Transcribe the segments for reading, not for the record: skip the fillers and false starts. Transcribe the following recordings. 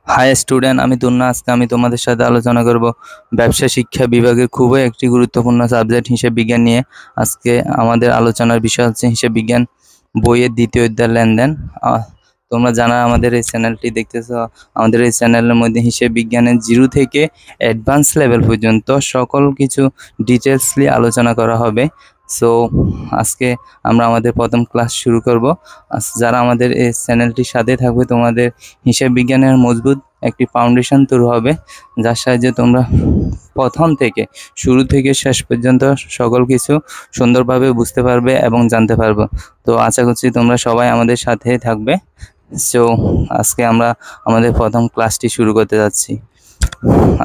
High student, আমি তুন্না। আজকে আমি তোমাদের সাথে আলোচনা করব ব্যবসা শিক্ষা বিভাগের খুবই একটি গুরুত্বপূর্ণ সাবজেক্ট হিসেব বিজ্ঞান নিয়ে। আজকে আমাদের আলোচনার বিষয় হচ্ছে হিসেব বিজ্ঞান বইয়ের দ্বিতীয় অধ্যায় লেনদেন। তোমরা জানা আমাদের এই চ্যানেলটি দেখতেছ। আমাদের এই চ্যানেলের মধ্যে হিসেব বিজ্ঞানের জিরো থেকে অ্যাডভান্স লেভেল পর্যন্ত সকল কিছু ডিটেলসলি আলোচনা করা হবে। সো আজকে আমরা আমাদের প্রথম ক্লাস শুরু করব। যারা আমাদের এই চ্যানেলটির সাথে থাকবে, তোমাদের হিসাব বিজ্ঞানের মজবুত একটি ফাউন্ডেশন তৈরি হবে, যার সাহায্যে তোমরা প্রথম থেকে শুরু থেকে শেষ পর্যন্ত সকল কিছু সুন্দরভাবে বুঝতে পারবে এবং জানতে পারবে। তো আশা করছি তোমরা সবাই আমাদের সাথে থাকবে। সো আজকে আমরা আমাদের প্রথম ক্লাসটি শুরু করতে যাচ্ছি।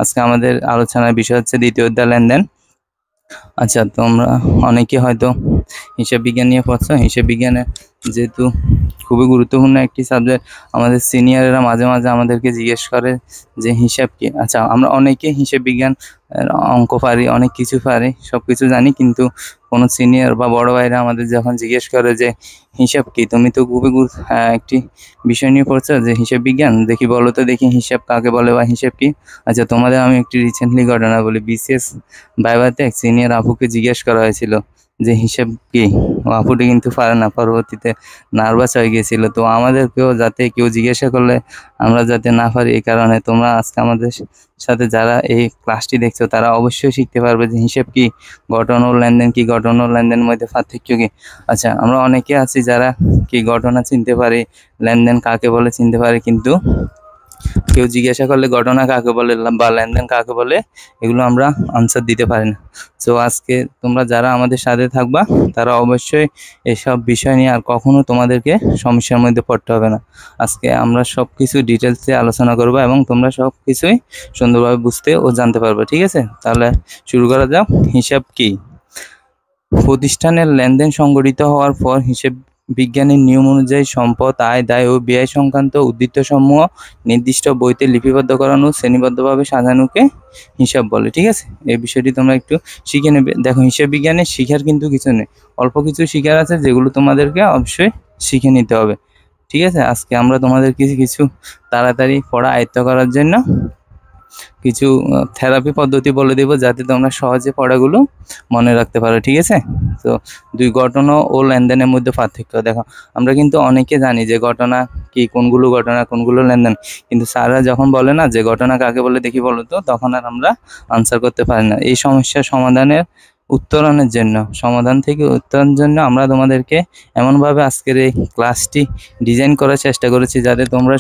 আজকে আমাদের আলোচনার বিষয় হচ্ছে দ্বিতীয় অধ্যায় লেনদেন। আচ্ছা, তোমরা অনেকে হয়তো হিসাব বিজ্ঞান নিয়ে পড়ছো। হিসাব বিজ্ঞানে যেহেতু খুবই গুরুত্বপূর্ণ একটি সাবজেক্ট, আমাদের সিনিয়ররা মাঝে মাঝে আমাদেরকে জিজ্ঞেস করে যে হিসাব কি। আচ্ছা, আমরা অনেকে হিসাব বিজ্ঞান অঙ্ক পারি, অনেক কিছু পারি, সব কিছু জানি, কিন্তু কোনো সিনিয়র বা বড় ভাইরা আমাদের যখন জিজ্ঞেস করে যে হিসাব কি, তুমি তো খুবই একটি বিষয় নিয়ে পড়ছো যে হিসাব বিজ্ঞান, দেখি বলো তো দেখি হিসাব কাকে বলে বা হিসাব কি। আচ্ছা, তোমাদের আমি একটি রিসেন্টলি ঘটনা বলি। বিসিএস ভাইভাতে এক সিনিয়র আপুকে জিজ্ঞেস করা হয়েছিল যে হিসাব কি। আপুটি কিন্তু পারে না, পরবর্তীতে নার্ভাস হয়ে গিয়েছিল। তো আমাদেরকেও যাতে কেউ জিজ্ঞাসা করলে আমরা যাতে না পারি, এই কারণে তোমরা আজকে আমাদের সাথে যারা এই ক্লাসটি দেখছো তারা অবশ্যই শিখতে পারবে যে হিসাব কি, ঘটনা ও লেনদেন কি, ঘটনা ও লেনদেনের মধ্যে পার্থক্য কি। আচ্ছা, আমরা অনেকে আছি যারা কি ঘটনা চিনতে পারি, লেনদেন কাকে বলে চিনতে পারি, কিন্তু কেউ জিজ্ঞাসা করলে ঘটনা কাকে বলে বা লেনদেন কাকে বলে, এগুলো আমরা আনসার দিতে পারি না। সো আজকে তোমরা যারা আমাদের সাথে থাকবা তারা অবশ্যই এসব বিষয় নিয়ে আর কখনো তোমাদেরকে সমস্যার মধ্যে পড়তে হবে না। আজকে আমরা সব কিছু ডিটেলসে আলোচনা করবো এবং তোমরা সব কিছুই সুন্দরভাবে বুঝতে ও জানতে পারবে। ঠিক আছে, তাহলে শুরু করা যাক। হিসাব কি? প্রতিষ্ঠানের লেনদেন সংগঠিত হওয়ার পর হিসেব বিজ্ঞানের নিয়ম অনুযায়ী সম্পদ, আয়, দায় ও ব্যয় সংক্রান্ত উদ্ধৃতসমূহ নির্দিষ্ট বইতে লিপিবদ্ধ করানো, শ্রেণীবদ্ধভাবে সাজানোকে হিসাব বলে। ঠিক আছে, এই বিষয়টি তোমরা একটু শিখে নেবে। দেখো, হিসাব বিজ্ঞানের শিখার কিন্তু কিছু নেই, অল্প কিছু শিখার আছে, যেগুলো তোমাদেরকে অবশ্যই শিখে নিতে হবে। ঠিক আছে, আজকে আমরা তোমাদের কিছু কিছু তাড়াতাড়ি পড়া আয়ত্ত করার জন্য কিছু থেরাপি পদ্ধতি বলে দেব, যাতে তোমরা সহজে পড়াগুলো মনে রাখতে পারো। ঠিক আছে, তো দুই ঘটনা ও লেনদেনের মধ্যে পার্থক্য দেখো। আমরা কিন্তু অনেকে জানি যে ঘটনা কি, কোনগুলো ঘটনা কোনগুলো লেনদেন, কিন্তু স্যাররা যখন বলে না যে ঘটনা কাকে বলে দেখি বলো তো, তখন আর আমরা আনসার করতে পারি না। এই সমস্যার সমাধান থেকে উত্তরণের জন্য আমরা তোমাদেরকে এমনভাবে আজকের এই ক্লাসটি ডিজাইন করার চেষ্টা করেছি, যাতে তোমরা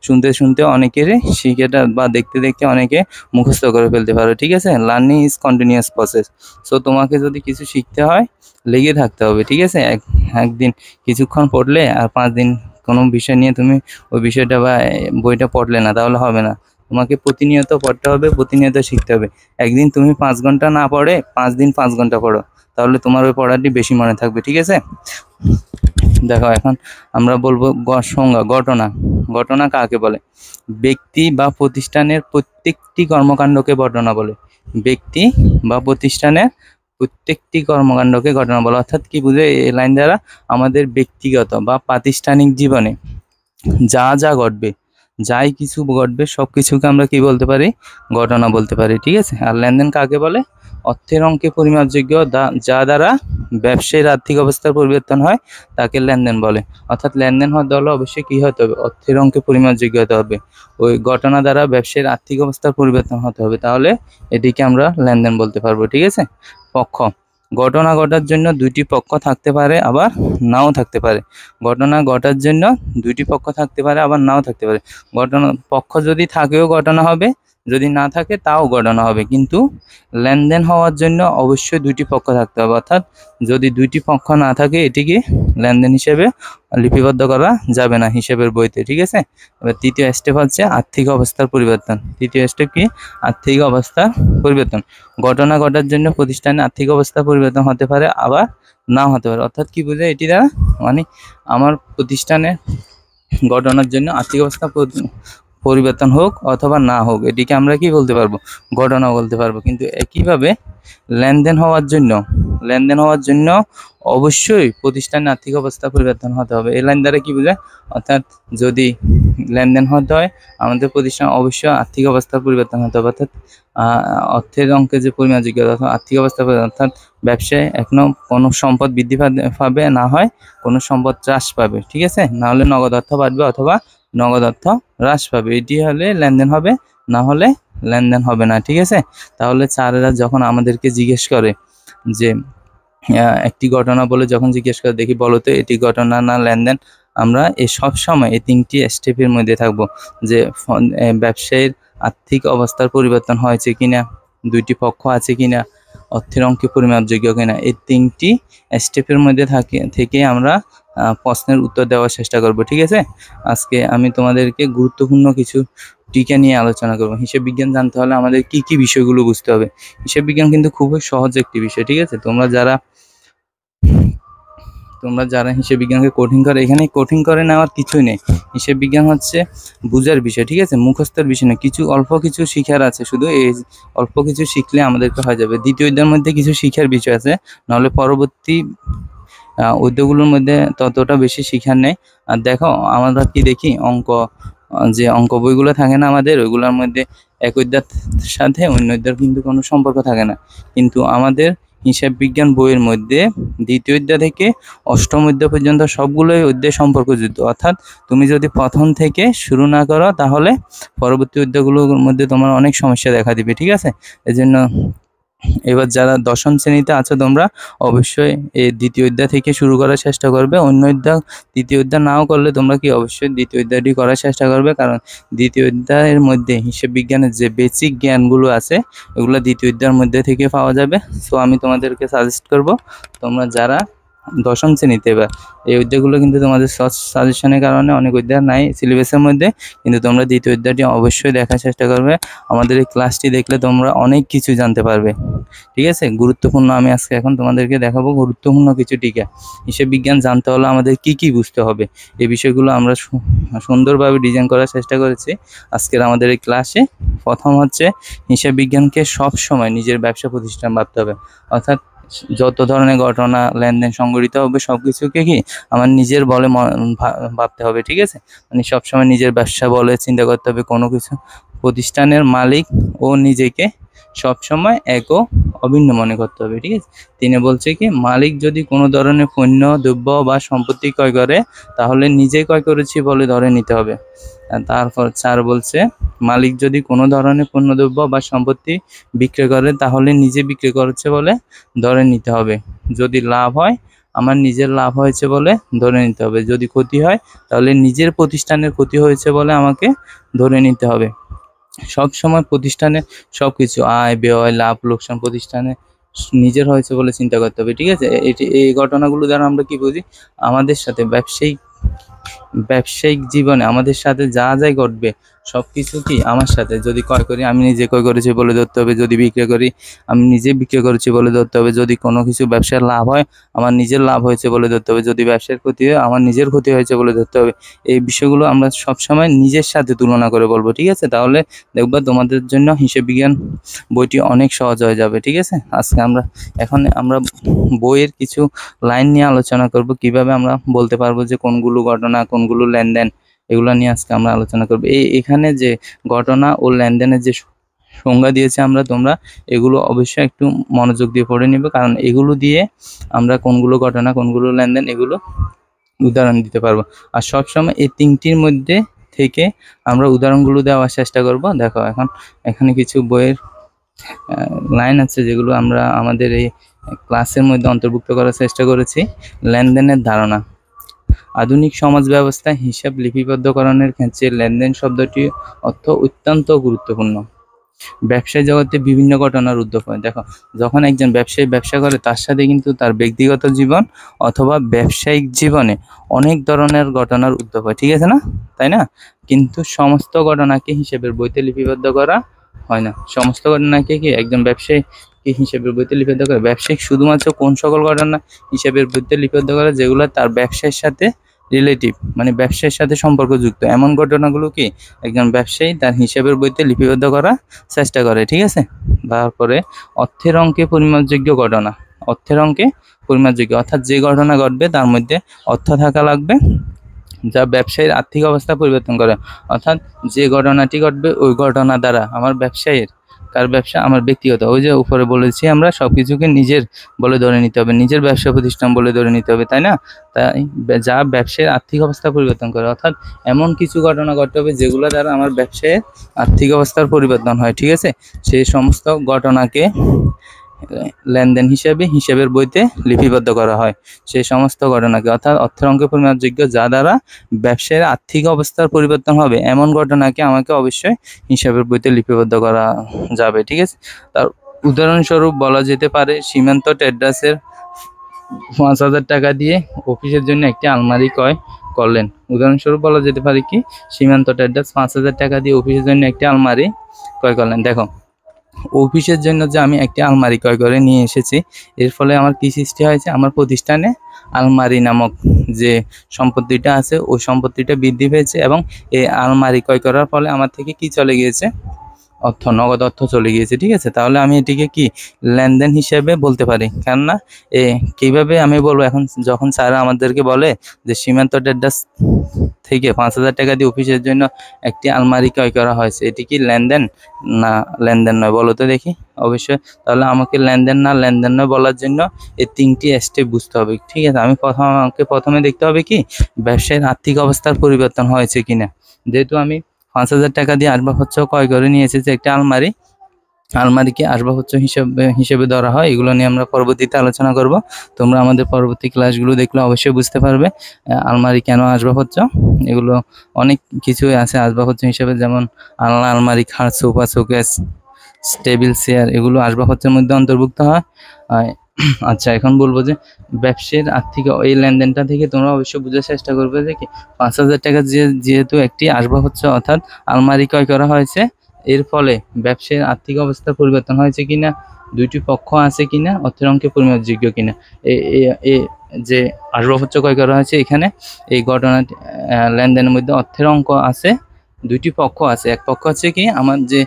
শুনতে শুনতে অনেকেরই শিখেটা বা দেখতে দেখতে অনেকে মুখস্থ করে ফেলতে পারো। ঠিক আছে, learning is continuous process. So তোমাকে যদি কিছু শিখতে হয়, লেগে থাকতে হবে। ঠিক আছে, একদিন কিছুক্ষণ পড়লে আর 5 দিন কোনো বিষয় নিয়ে তুমি ওই বিষয়টা বা বইটা পড়লে না, তাহলে হবে না। তোমাকে প্রতিনিয়ত পড়তে হবে, প্রতিনিয়ত শিখতে হবে। একদিন তুমি 5 ঘন্টা না পড়ে 5 দিন 5 ঘন্টা পড়ো, তাহলে তোমার ওই পড়াটি বেশি মনে থাকবে। ঠিক আছে, দেখো এখন আমরা বলবো সংজ্ঞা। ঘটনা কাকে বলে? ব্যক্তি বা প্রতিষ্ঠানের প্রত্যেকটি কর্মকাণ্ডকে ঘটনা বলে। ব্যক্তি বা প্রতিষ্ঠানের প্রত্যেকটি কর্মকাণ্ডকে ঘটনা বলে। অর্থাৎ কি বুঝে এই লাইন দ্বারা? আমাদের ব্যক্তিগত বা প্রাতিষ্ঠানিক জীবনে যা যা ঘটবে, যাই কিছু ঘটবে, সব কিছুকে আমরা কি বলতে পারি? ঘটনা বলতে পারি। ঠিক আছে, আর লেনদেন কাকে বলে? অর্থের অঙ্কে পরিমাপযোগ্য যা দ্বারা ব্যবসায়ীর আর্থিক অবস্থার পরিবর্তন হয়, তাকে লেনদেন বলে। অর্থাৎ লেনদেন হতে হলে অবশ্যই কি হতে হবে? অর্থের অঙ্কে পরিমাপযোগ্য হতে হবে। ওই ঘটনা দ্বারা ব্যবসায়ীর আর্থিক অবস্থার পরিবর্তন হতে হবে, তাহলে এটিকে আমরা লেনদেন বলতে পারবো। ঠিক আছে, পক্ষ। ঘটনা ঘটার জন্য দুইটি পক্ষ থাকতে পারে, আবার নাও থাকতে পারে। ঘটনা ঘটার জন্য দুইটি পক্ষ থাকতে পারে, আবার নাও থাকতে পারে। ঘটনা পক্ষ যদি থাকেও ঘটনা হবে, যদি না থাকে তাও ঘটনা হবে। কিন্তু লেনদেন হওয়ার জন্য অবশ্যই দুইটি পক্ষ থাকতে হবে। অর্থাৎ যদি দুইটি পক্ষ না থাকে, এটিকে লেনদেন হিসেবে লিপিবদ্ধ করা যাবে না হিসেবের বইতে। ঠিক আছে, এবার তৃতীয় স্টেপ হচ্ছে আর্থিক অবস্থার পরিবর্তন। তৃতীয় স্টেপ কি? আর্থিক অবস্থার পরিবর্তন। ঘটনা ঘটার জন্য প্রতিষ্ঠানে আর্থিক অবস্থা পরিবর্তন হতে পারে, আবার নাও হতে পারে। অর্থাৎ কি বোঝায় এটি দ্বারা? মানে আমার প্রতিষ্ঠানে ঘটনার জন্য আর্থিক অবস্থা পরিবর্তন হোক অথবা না হোক, এটিকে আমরা কি বলতে পারবো? ঘটনা বলতে পারবো। কিন্তু একইভাবে লেনদেন হওয়ার জন্য অবশ্যই প্রতিষ্ঠানের আর্থিক অবস্থা পরিবর্তন হতে হবে। এই লাইন দ্বারা কি বোঝায়? অর্থাৎ যদি লেনদেন হতে হয়, আমাদের প্রতিষ্ঠান অবশ্যই আর্থিক অবস্থার পরিবর্তন হতে হবে, অর্থাৎ অর্থের অঙ্কে যে পরিমাণযোগ্যতা অথবা আর্থিক অবস্থা, অর্থাৎ ব্যবসায় এখনো কোনো সম্পদ বৃদ্ধি পাবে, না হয় কোনো সম্পদ হ্রাস পাবে, ঠিক আছে। না হলে নগদ অর্থ বাড়বে অথবা নগদ অর্থ হ্রাস পাবে, এটি হলে লেনদেন হবে, না হলে লেনদেন হবে না, ঠিক আছে। তাহলে স্যারেরা যখন আমাদেরকে জিজ্ঞেস করে যে একটি ঘটনা বলে যখন জিজ্ঞেস করে, দেখি বলো তো এটি ঘটনা না লেনদেন, আমরা এই সব সময় এই 3টি স্টেপের মধ্যে থাকব, যে ব্যবসায়ীর আর্থিক অবস্থার পরিবর্তন হয়েছে কিনা, 2টি পক্ষ আছে কিনা, অর্থের অঙ্কে পরিমাপযোগ্য কিনা, এই 3টি স্টেপের মধ্যে থেকে আমরা প্রশ্নের উত্তর দেওয়ার চেষ্টা করব, ঠিক আছে। আজকে আমি তোমাদেরকে গুরুত্বপূর্ণ কিছু টিকা নিয়ে আলোচনা করব। হিসাব বিজ্ঞান জানতে হলে আমাদের কি কি বিষয়গুলো বুঝতে হবে। হিসাব বিজ্ঞান কিন্তু খুবই সহজ একটি বিষয়, ঠিক আছে। তোমরা যারা হিসাব বিজ্ঞানকে কঠিন করে, এখানে কঠিন করে নেওয়ার কিছুই নেই। হিসাব বিজ্ঞান হচ্ছে বুঝার বিষয়, ঠিক আছে, মুখস্থের বিষয় না। অল্প কিছু শিখার আছে, শুধু এই অল্প কিছু শিখলে আমাদেরকে হয়ে যাবে। দ্বিতীয় অধ্যায়ের মধ্যে কিছু শিখার বিষয় আছে, নাহলে পরবর্তী অধ্যায়গুলোর মধ্যে ততটা বেশি শিখার নেই। আর দেখো আমরা কি দেখি, যে অঙ্ক বইগুলো থাকে না আমাদের, ওইগুলোর মধ্যে এক অধ্যায়ের সাথে অন্য অধ্যায়ের কিন্তু কোনো সম্পর্ক থাকে না, কিন্তু আমাদের হিসাব বিজ্ঞান বইয়ের মধ্যে 2য় অধ্যায় থেকে 8ম অধ্যায় পর্যন্ত সবগুলোই অধ্যায় সম্পর্কযুক্ত। অর্থাৎ তুমি যদি প্রথম থেকে শুরু না করো, তাহলে পরবর্তী অধ্যায়গুলোর মধ্যে তোমার অনেক সমস্যা দেখা দিবে, ঠিক আছে। এজন্য এবার যারা 10ম শ্রেণীতে আছো, তোমরা অবশ্যই এই 2য় অধ্যায় থেকে শুরু করার চেষ্টা করবে। অন্য অধ্যায় 2য় অধ্যায় নাও করলে তোমরা কি অবশ্যই 2য় অধ্যায়টি করার চেষ্টা করবে, কারণ 2য় অধ্যায়ের মধ্যে হিসাব বিজ্ঞানের যে বেসিক জ্ঞানগুলো আছে, এগুলো 2য় অধ্যায়ের মধ্যে থেকে পাওয়া যাবে। সো আমি তোমাদেরকে সাজেস্ট করব, তোমরা যারা 10ম শ্রেণীতে, এবার এই অধ্যায়গুলো কিন্তু তোমাদের সাজেশনের কারণে অনেক অধ্যায় নাই সিলেবাসের মধ্যে, কিন্তু তোমরা 2য় অধ্যায়টি অবশ্যই দেখার চেষ্টা করবে। আমাদের এই ক্লাসটি দেখলে তোমরা অনেক কিছু জানতে পারবে, ঠিক আছে। গুরুত্বপূর্ণ আমি আজকে এখন তোমাদেরকে দেখাবো গুরুত্বপূর্ণ কিছু টিকা। হিসাব বিজ্ঞান জানতে হলে আমাদের কি কি বুঝতে হবে, এই বিষয়গুলো আমরা সুন্দরভাবে ডিজাইন করার চেষ্টা করেছি আজকের আমাদের এই ক্লাসে। প্রথম হচ্ছে, হিসাব বিজ্ঞানকে সব সময় নিজের ব্যবসা প্রতিষ্ঠান ভাবতে হবে, অর্থাৎ যত ধরনের ঘটনা লেনদেন সংঘটিত হবে সবকিছুকে কি আমার নিজের বলে ভাবতে হবে, ঠিক আছে। মানে সবসময় নিজের ব্যবসা বলে চিন্তা করতে হবে। কোনো কিছু প্রতিষ্ঠানের মালিক ও নিজেকে সবসময় এক ও অভিন্ন মনে করতে হবে, ঠিক আছে। তিনি বলছে কি, মালিক যদি কোনো ধরনের পণ্য দ্রব্য বা সম্পত্তি ক্রয় করে, তাহলে নিজে ক্রয় করেছি বলে ধরে নিতে হবে। তারপর 4 বলছে, মালিক যদি কোনো ধরনের পণ্যদ্রব্য বা সম্পত্তি বিক্রয় করে, তাহলে নিজে বিক্রি করেছে বলে ধরে নিতে হবে। যদি লাভ হয়, আমার নিজের লাভ হয়েছে বলে ধরে নিতে হবে। যদি ক্ষতি হয়, তাহলে নিজের প্রতিষ্ঠানের ক্ষতি হয়েছে বলে আমাকে ধরে নিতে হবে। সব সময় প্রতিষ্ঠানে সবকিছু আয় ব্যয় লাভ লোকসান প্রতিষ্ঠানে নিজের হয়েছে বলে চিন্তা করতে হবে, ঠিক আছে। এই ঘটনাগুলো দ্বারা আমরা কি বুঝি, আমাদের সাথে ব্যবসায়িক জীবনে আমাদের সাথে যা যাই ঘটবে সবকিছু কি আমার সাথে। যদি ক্রয় করি, আমি নিজে ক্রয় করেছি বলে ধরতে হবে। যদি বিক্রি করি, আমি নিজে বিক্রি করেছি বলে ধরতে হবে। যদি কোনো কিছু ব্যবসার লাভ হয়, আমার নিজের লাভ হয়েছে বলে ধরতে হবে। যদি ব্যবসার ক্ষতি হয়, আমার নিজের ক্ষতি হয়েছে বলে ধরতে হবে। এই বিষয়গুলো আমরা সবসময় নিজের সাথে তুলনা করে বলবো, ঠিক আছে। তাহলে দেখবা তোমাদের জন্য হিসাব বিজ্ঞান বইটি অনেক সহজ হয়ে যাবে, ঠিক আছে। আজকে আমরা বইয়ের কিছু লাইন নিয়ে আলোচনা করব, কিভাবে আমরা বলতে পারবো যে কোনগুলো ঘটনা কোনগুলো লেনদেন, এগুলো নিয়ে আজকে আমরা আলোচনা করব। এখানে যে ঘটনা ও লেনদেনের যে সংজ্ঞা দিয়েছে তোমরা এগুলো অবশ্যই একটু মনোযোগ দিয়ে পড়ে নিবে, কারণ এগুলো দিয়ে আমরা কোনগুলো ঘটনা কোনগুলো লেনদেন এগুলো উদাহরণ দিতে পারবো। আর সবসময় এই 3টির মধ্যে থেকে আমরা উদাহরণগুলো দেওয়ার চেষ্টা করব। দেখো এখানে কিছু বইয়ের লাইন আছে যেগুলো আমরা আমাদের এই ক্লাসের মধ্যে অন্তর্ভুক্ত করার চেষ্টা করেছি। লেনদেনের ধারণা। আধুনিক সমাজ ব্যবস্থায় হিসাব লিপিবদ্ধকরণের ক্ষেত্রে লেনদেন শব্দটির অর্থ অত্যন্ত গুরুত্বপূর্ণ। ব্যবসায় জগতে বিভিন্ন ঘটনার উদ্ভব হয়। দেখো, যখন একজন ব্যবসায়ী ব্যবসা করে, তার সাথে কিন্তু তার ব্যক্তিগত জীবন অথবা ব্যবসায়িক জীবনে অনেক ধরনের ঘটনার উদ্ভব হয়, ঠিক আছে না, তাই না? কিন্তু সমস্ত ঘটনাকে হিসাবের বইতে লিপিবদ্ধ করা হয় না। সমস্ত ঘটনাকে কি একজন ব্যবসায়ী হিসাবের বইতে লিপিবদ্ধ করে? ব্যবসায়িক শুধুমাত্র কোন সকল ঘটনা হিসাবের বইতে লিপিবদ্ধ করে, যেগুলো তার ব্যবসায়ের সাথে রিলেটিভ, মানে ব্যবসায়ের সাথে সম্পর্কযুক্ত, এমন ঘটনাগুলো কি একজন ব্যবসায়ী তার হিসাবের বইতে লিপিবদ্ধ করার চেষ্টা করে, ঠিক আছে। তারপরে অর্থের অঙ্কে পরিমাপযোগ্য ঘটনা। অর্থের অঙ্কে পরিমাপযোগ্য অর্থাৎ যে ঘটনা ঘটবে তার মধ্যে অর্থ থাকা লাগবে, যা ব্যবসায়ীর আর্থিক অবস্থা পরিবর্তন করে। অর্থাৎ যে ঘটনাটি ঘটবে ওই ঘটনা দ্বারা আমার ব্যবসায়ীর, কার ব্যবসা, আমার ব্যক্তিগত, ওই যে উপরে বলেছি আমরা সবকিছুকে নিজের বলে ধরে নিতে হবে, নিজের ব্যবসা প্রতিষ্ঠান বলে ধরে নিতে হবে, তাই না? তাই যা ব্যবসায়ের আর্থিক অবস্থা পরিবর্তন করে, অর্থাৎ এমন কিছু ঘটনা ঘটতে হবে যেগুলো দ্বারা আমার ব্যবসায়ের আর্থিক অবস্থার পরিবর্তন হয়, ঠিক আছে? সেই সমস্ত ঘটনাকে লেনদেন হিসাবের বইতে লিপিবদ্ধ করা হয়। সেই সমস্ত ঘটনাকে, অর্থাৎ অর্থের অঙ্কে পরিমাপযোগ্য যা দ্বারা ব্যবসায়ের আর্থিক অবস্থার পরিবর্তন হবে এমন ঘটনাকে আমাকে অবশ্যই হিসাবের বইতে লিপিবদ্ধ করা যাবে, ঠিক আছে? তার উদাহরণস্বরূপ বলা যেতে পারে সীমান্ত ট্রেডার্সের 5,000 টাকা দিয়ে অফিসের জন্য একটি আলমারি ক্রয় করলেন। উদাহরণস্বরূপ বলা যেতে পারে কি, সীমান্ত ট্রেডার্স 5,000 টাকা দিয়ে অফিসের জন্য একটি আলমারি ক্রয় করলেন। দেখো, অফিসের জন্য যে আমি একটি আলমারি ক্রয় করে নিয়ে এসেছি, এর ফলে আমার কি সৃষ্টি হয়েছে, আমার প্রতিষ্ঠানে আলমারি নামক যে সম্পত্তিটা আছে ওই সম্পত্তিটা বৃদ্ধি পেয়েছে, এবং এই আলমারি ক্রয় করার ফলে আমার থেকে কি চলে গিয়েছে, নগদ অর্থ চলে গিয়েছে, ঠিক আছে? তাহলে আমি এটিকে কি লেনদেন হিসেবে বলতে পারি। কেননা কিভাবে আমি বলবো, এখন যখন স্যার আমাদেরকে বলে যে সীমান্ত ট্রেডার্স থেকে 5,000 টাকা দিয়ে অফিসের জন্য একটি আলমারি ক্রয় করা হয়েছে, এটি কি লেনদেন? না, লেনদেন নয়, বলো তো দেখি। অবশ্যই। তাহলে আমাকে লেনদেন নয় বলার জন্য এই 3টি স্টেপ বুঝতে হবে, ঠিক আছে? আমাকে প্রথমে দেখতে হবে কি, ব্যবসায়ের আর্থিক অবস্থার পরিবর্তন হয়েছে কিনা। যেহেতু আমি 5,000 টাকা দিয়ে আসবাবপত্র ক্রয় করে নিয়ে এসেছি একটি আলমারিকে আসবাবপত্র হিসেবে ধরা হয়। এগুলো নিয়ে আমরা পরবর্তীতে আলোচনা করব। তোমরা আমাদের পরবর্তী ক্লাসগুলো দেখলে অবশ্যই বুঝতে পারবে আলমারি কেন আসবাবপত্র। এগুলো অনেক কিছুই আছে আসবাবপত্র হিসেবে, যেমন আলনা, আলমারি, খাট, সোফা, শোকেস, টেবিল, চেয়ার, এগুলো আসবাবপত্রের মধ্যে অন্তর্ভুক্ত হয়। আচ্ছা, এখন বলবো যে ব্যবসায়ের আর্থিক এই লেনদেনটা থেকে তোমরা অবশ্যই বোঝার চেষ্টা করবে যে কি 5,000 টাকা যেহেতু একটি আসবাবপত্র অর্থাৎ আলমারি ক্রয় করা হয়েছে, এর ফলে ব্যবসায়ের আর্থিক অবস্থা পরিবর্তন হয়েছে কিনা, দুইটি পক্ষ আছে কিনা, অর্থের অঙ্কে পরিমাপযোগ্য কিনা। যে আসবাবপত্র ক্রয় করা হয়েছে এখানে এই ঘটনাটি লেনদেনের মধ্যে অর্থের অঙ্ক আছে, দুইটি পক্ষ আছে। এক পক্ষ হচ্ছে কি আমার যে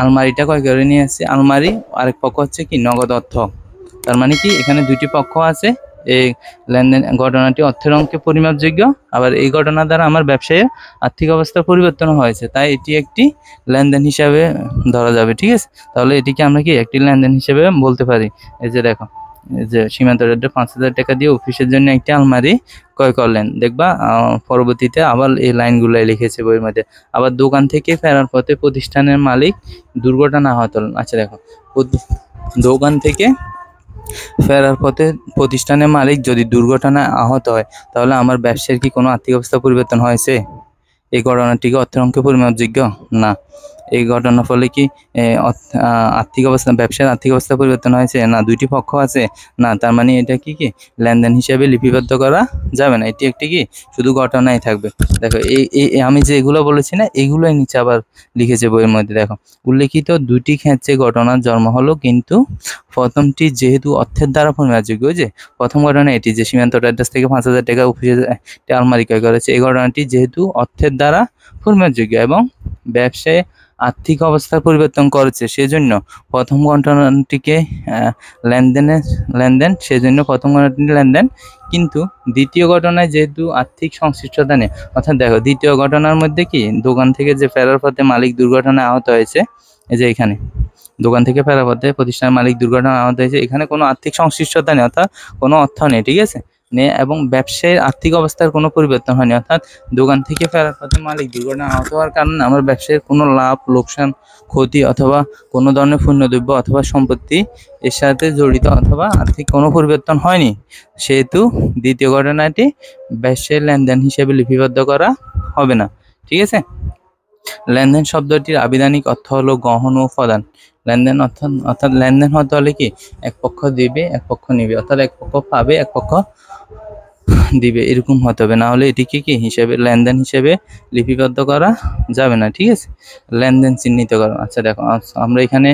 আলমারিটা ক্রয় করে নিয়ে আসছে আলমারি, আরেক পক্ষ হচ্ছে কি নগদ অর্থ। তার মানে কি এখানে দুইটি পক্ষ আছে, এই লেনদেন ঘটনাটি অর্থের অঙ্কে পরিমাপযোগ্য, আবার এই ঘটনা দ্বারা আমার ব্যবসায়ের আর্থিক অবস্থা পরিবর্তন হয়েছে, তাই এটি একটি লেনদেন হিসাবে ধরা যাবে, ঠিক আছে? তাহলে এটিকে আমরা কি একটি লেনদেন হিসেবে বলতে পারি। এই যে দেখো, এই যে সীমান্ত ট্রেডার 5,000 টাকা দিয়ে অফিসের জন্য একটি আলমারি ক্রয় করলেন। দেখবা পরবর্তীতে আবার এই লাইনগুলাই লিখেছে বইয়ের মধ্যে। আবার দোকান থেকে ফেরার পথে প্রতিষ্ঠানের মালিক দুর্ঘটনা আহত হলেন। আচ্ছা দেখো, দোকান থেকে ফেরার পথে প্রতিষ্ঠানের মালিক যদি দুর্ঘটনায় আহত হয়, তাহলে আমার ব্যবসার কি কোনো আর্থিক অবস্থা পরিবর্তন হয়েছে? এই ঘটনাটিকে অর্থের অঙ্কে পরিমাপযোগ্য না। এই ঘটনার ফলে কি আর্থিক অবস্থা, ব্যবসার আর্থিক অবস্থা পরিবর্তন হয়েছে? না। দুইটি পক্ষ আছে? না। তার মানে এটা কি লেনদেন হিসেবে লিপিবদ্ধ করা যাবে না, এটি একটি কি শুধু ঘটনাই থাকবে। দেখো, এই আমি যে এগুলো বলেছি না, এগুলোই নিচে আবার লিখেছে বইয়ের মধ্যে। দেখো, উল্লেখিত দুটি ক্ষেত্রে ঘটনার জন্ম হলো, কিন্তু প্রথমটি যেহেতু অর্থের দ্বারা পরিমাপযোগ্য, ওই যে প্রথম ঘটনা এটি যে সীমান্ত ট্রেডার্স থেকে 5,000 টাকা অফিসে আলমারি ক্রয় করেছে, এই ঘটনাটি যেহেতু অর্থের দ্বারা পরিমাপযোগ্য এবং ব্যবসায় আর্থিক অবস্থার পরিবর্তন করেছে, সেজন্য প্রথম ঘটনাটিকে লেনদেন, সেজন্য প্রথম ঘটনাটি লেনদেন। কিন্তু দ্বিতীয় ঘটনায় যেহেতু আর্থিক সংশ্লিষ্টতা নেই, অর্থাৎ দেখো দ্বিতীয় ঘটনার মধ্যে কি দোকান থেকে যে ফেরার পথে মালিক দুর্ঘটনায় আহত হয়েছে, এই যে এখানে দোকান থেকে ফেরার পথে প্রতিষ্ঠানের মালিক দুর্ঘটনায় আহত হয়েছে, এখানে কোনো আর্থিক সংশ্লিষ্টতা নেই, অর্থাৎ কোনো অর্থ নেই, ঠিক আছে? এবং ব্যবসায়ের আর্থিক অবস্থার কোনো পরিবর্তন হয়নি, অর্থাৎ দোকান থেকে ফেরার পথে মালিক দুর্ঘটনা আহত হওয়ার কারণে আমার ব্যবসায়ের কোনো লাভ, লোকসান, ক্ষতি অথবা কোনো ধরনের পণ্যদ্রব্য অথবা সম্পত্তি এর সাথে জড়িত অথবা আর্থিক কোনো পরিবর্তন হয়নি, সেহেতু দ্বিতীয় ঘটনাটি ব্যবসায়ের লেনদেন হিসেবে লিপিবদ্ধ করা হবে না, ঠিক আছে? লেনদেন শব্দটির আবিধানিক অর্থ হলো গ্রহণ ও প্রদান। লেনদেন অর্থাৎ লেনদেন হতে হলে কি এক পক্ষ দিবে, এক পক্ষ নিবে, অর্থাৎ এক পক্ষ পাবে, এক পক্ষ দিবে, এরকম হতে হবে, না হলে এটিকে কি হিসেবে লেনদেন হিসেবে লিপিবদ্ধ করা যাবে না, ঠিক আছে? লেনদেন চিহ্নিত করো। আচ্ছা দেখো, আমরা এখানে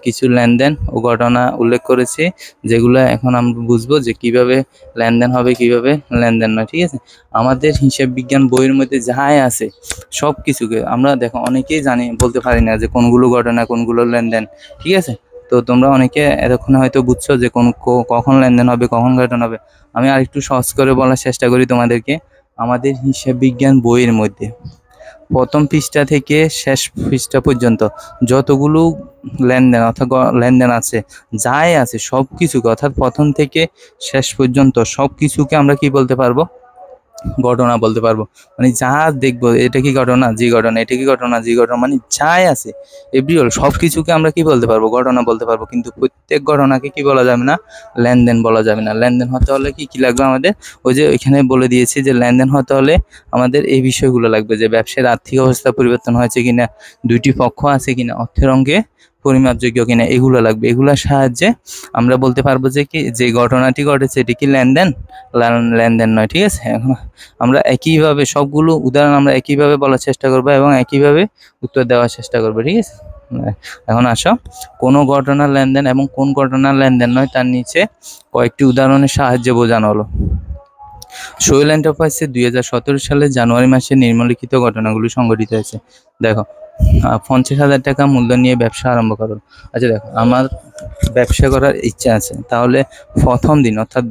কিছু লেনদেন ও ঘটনা উল্লেখ করেছি, যেগুলো এখন আমরা বুঝবো যে কিভাবে লেনদেন হবে, কিভাবে লেনদেন নয়, ঠিক আছে? আমাদের হিসাব বিজ্ঞান বইয়ের মধ্যে যাই আছে সব কিছুকে আমরা দেখো অনেকেই বলতে পারি না যে কোনগুলো ঘটনা, কোনগুলো লেনদেন, ঠিক আছে? তো তোমরা অনেকে এতক্ষণে হয়তো বুঝছো যে কখন লেনদেন হবে, কখন ঘটনা হবে। আমি আরেকটু সহজ করে বলার চেষ্টা করি তোমাদেরকে। আমাদের হিসাব বিজ্ঞান বইয়ের মধ্যে প্রথম পৃষ্ঠা থেকে শেষ পৃষ্ঠা পর্যন্ত যতগুলো লেনদেন অর্থাৎ লেনদেন আছে, যাই আছে সব কিছুকে, অর্থাৎ প্রথম থেকে শেষ পর্যন্ত সব কিছুকে আমরা কি বলতে পারবো? ঘটনা বলতে পারবো। মানে যা দেখবো এটা কি ঘটনা, জি ঘটনা, এটা কি ঘটনা, জি ঘটনা, মানে যাই আছে এভরিঅল সব কিছুকে আমরা কি বলতে পারবো? ঘটনা বলতে পারবো। কিন্তু প্রত্যেক ঘটনাকে কি বলা যাবে না? লেনদেন বলা যাবে না। লেনদেন হতে হলে কি কি লাগবে আমাদের? ওই যে এখানে বলে দিয়েছি যে লেনদেন হতে হলে আমাদের এই বিষয়গুলো লাগবে, যে ব্যবসার আর্থিক অবস্থা পরিবর্তন হয়েছে কিনা, দুইটি পক্ষ আছে কিনা, অর্থের অঙ্কে পরিমাপযোগ্য কিনা, এগুলো লাগবে। এগুলোর সাহায্যে আমরা বলতে পারবো যে কি, যে ঘটনাটি ঘটেছে এটি কি লেনদেন, লেনদেন নয়। ঠিক আছে, এখন আমরা একইভাবে সবগুলো উদাহরণ আমরা একইভাবে বলার চেষ্টা করবো এবং একইভাবে উত্তর দেওয়ার চেষ্টা করবো। ঠিক আছে, এখন আসো, কোনো ঘটনার লেনদেন এবং কোন ঘটনার লেনদেন নয় তার নিচে কয়েকটি উদাহরণের সাহায্যে বোঝানো হলো। সোহেল এন্টারপ্রাইজে 2017 সালের জানুয়ারি মাসে নিম্নলিখিত ঘটনাগুলি সংঘটিত হয়েছে। দেখো, 50,000 টাকা মূল্য নিয়ে ব্যবসা আরম্ভ করো। আচ্ছা দেখো, আমার ব্যবসা করার ইচ্ছা আছে, তাহলে প্রথম দিন অর্থাৎ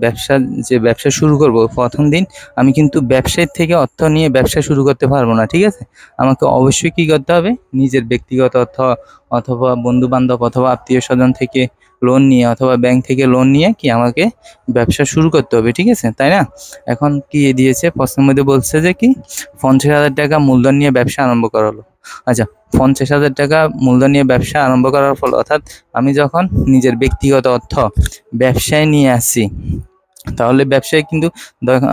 ব্যবসা শুরু করব, প্রথম দিন আমি কিন্তু ব্যবসায়ীর থেকে অর্থ নিয়ে ব্যবসা শুরু করতে পারবো না। ঠিক আছে, আমাকে অবশ্যই কি করতে হবে? নিজের ব্যক্তিগত অর্থ অথবা বন্ধু বান্ধব অথবা আত্মীয় স্বজন থেকে লোন নিয়ে অথবা ব্যাংক থেকে লোন নিয়ে কি আমাকে ব্যবসা শুরু করতে হবে। ঠিক আছে, তাই না? এখন কি দিয়েছে প্রশ্নের মধ্যে? বলছে যে কি 50,000 টাকা মূলধন নিয়ে ব্যবসা আরম্ভ করা হলো। আচ্ছা, 50,000 টাকা মূলধন নিয়ে ব্যবসা আরম্ভ করার ফল, অর্থাৎ আমি যখন নিজের ব্যক্তিগত অর্থ ব্যবসায় নিয়ে আসি, তাহলে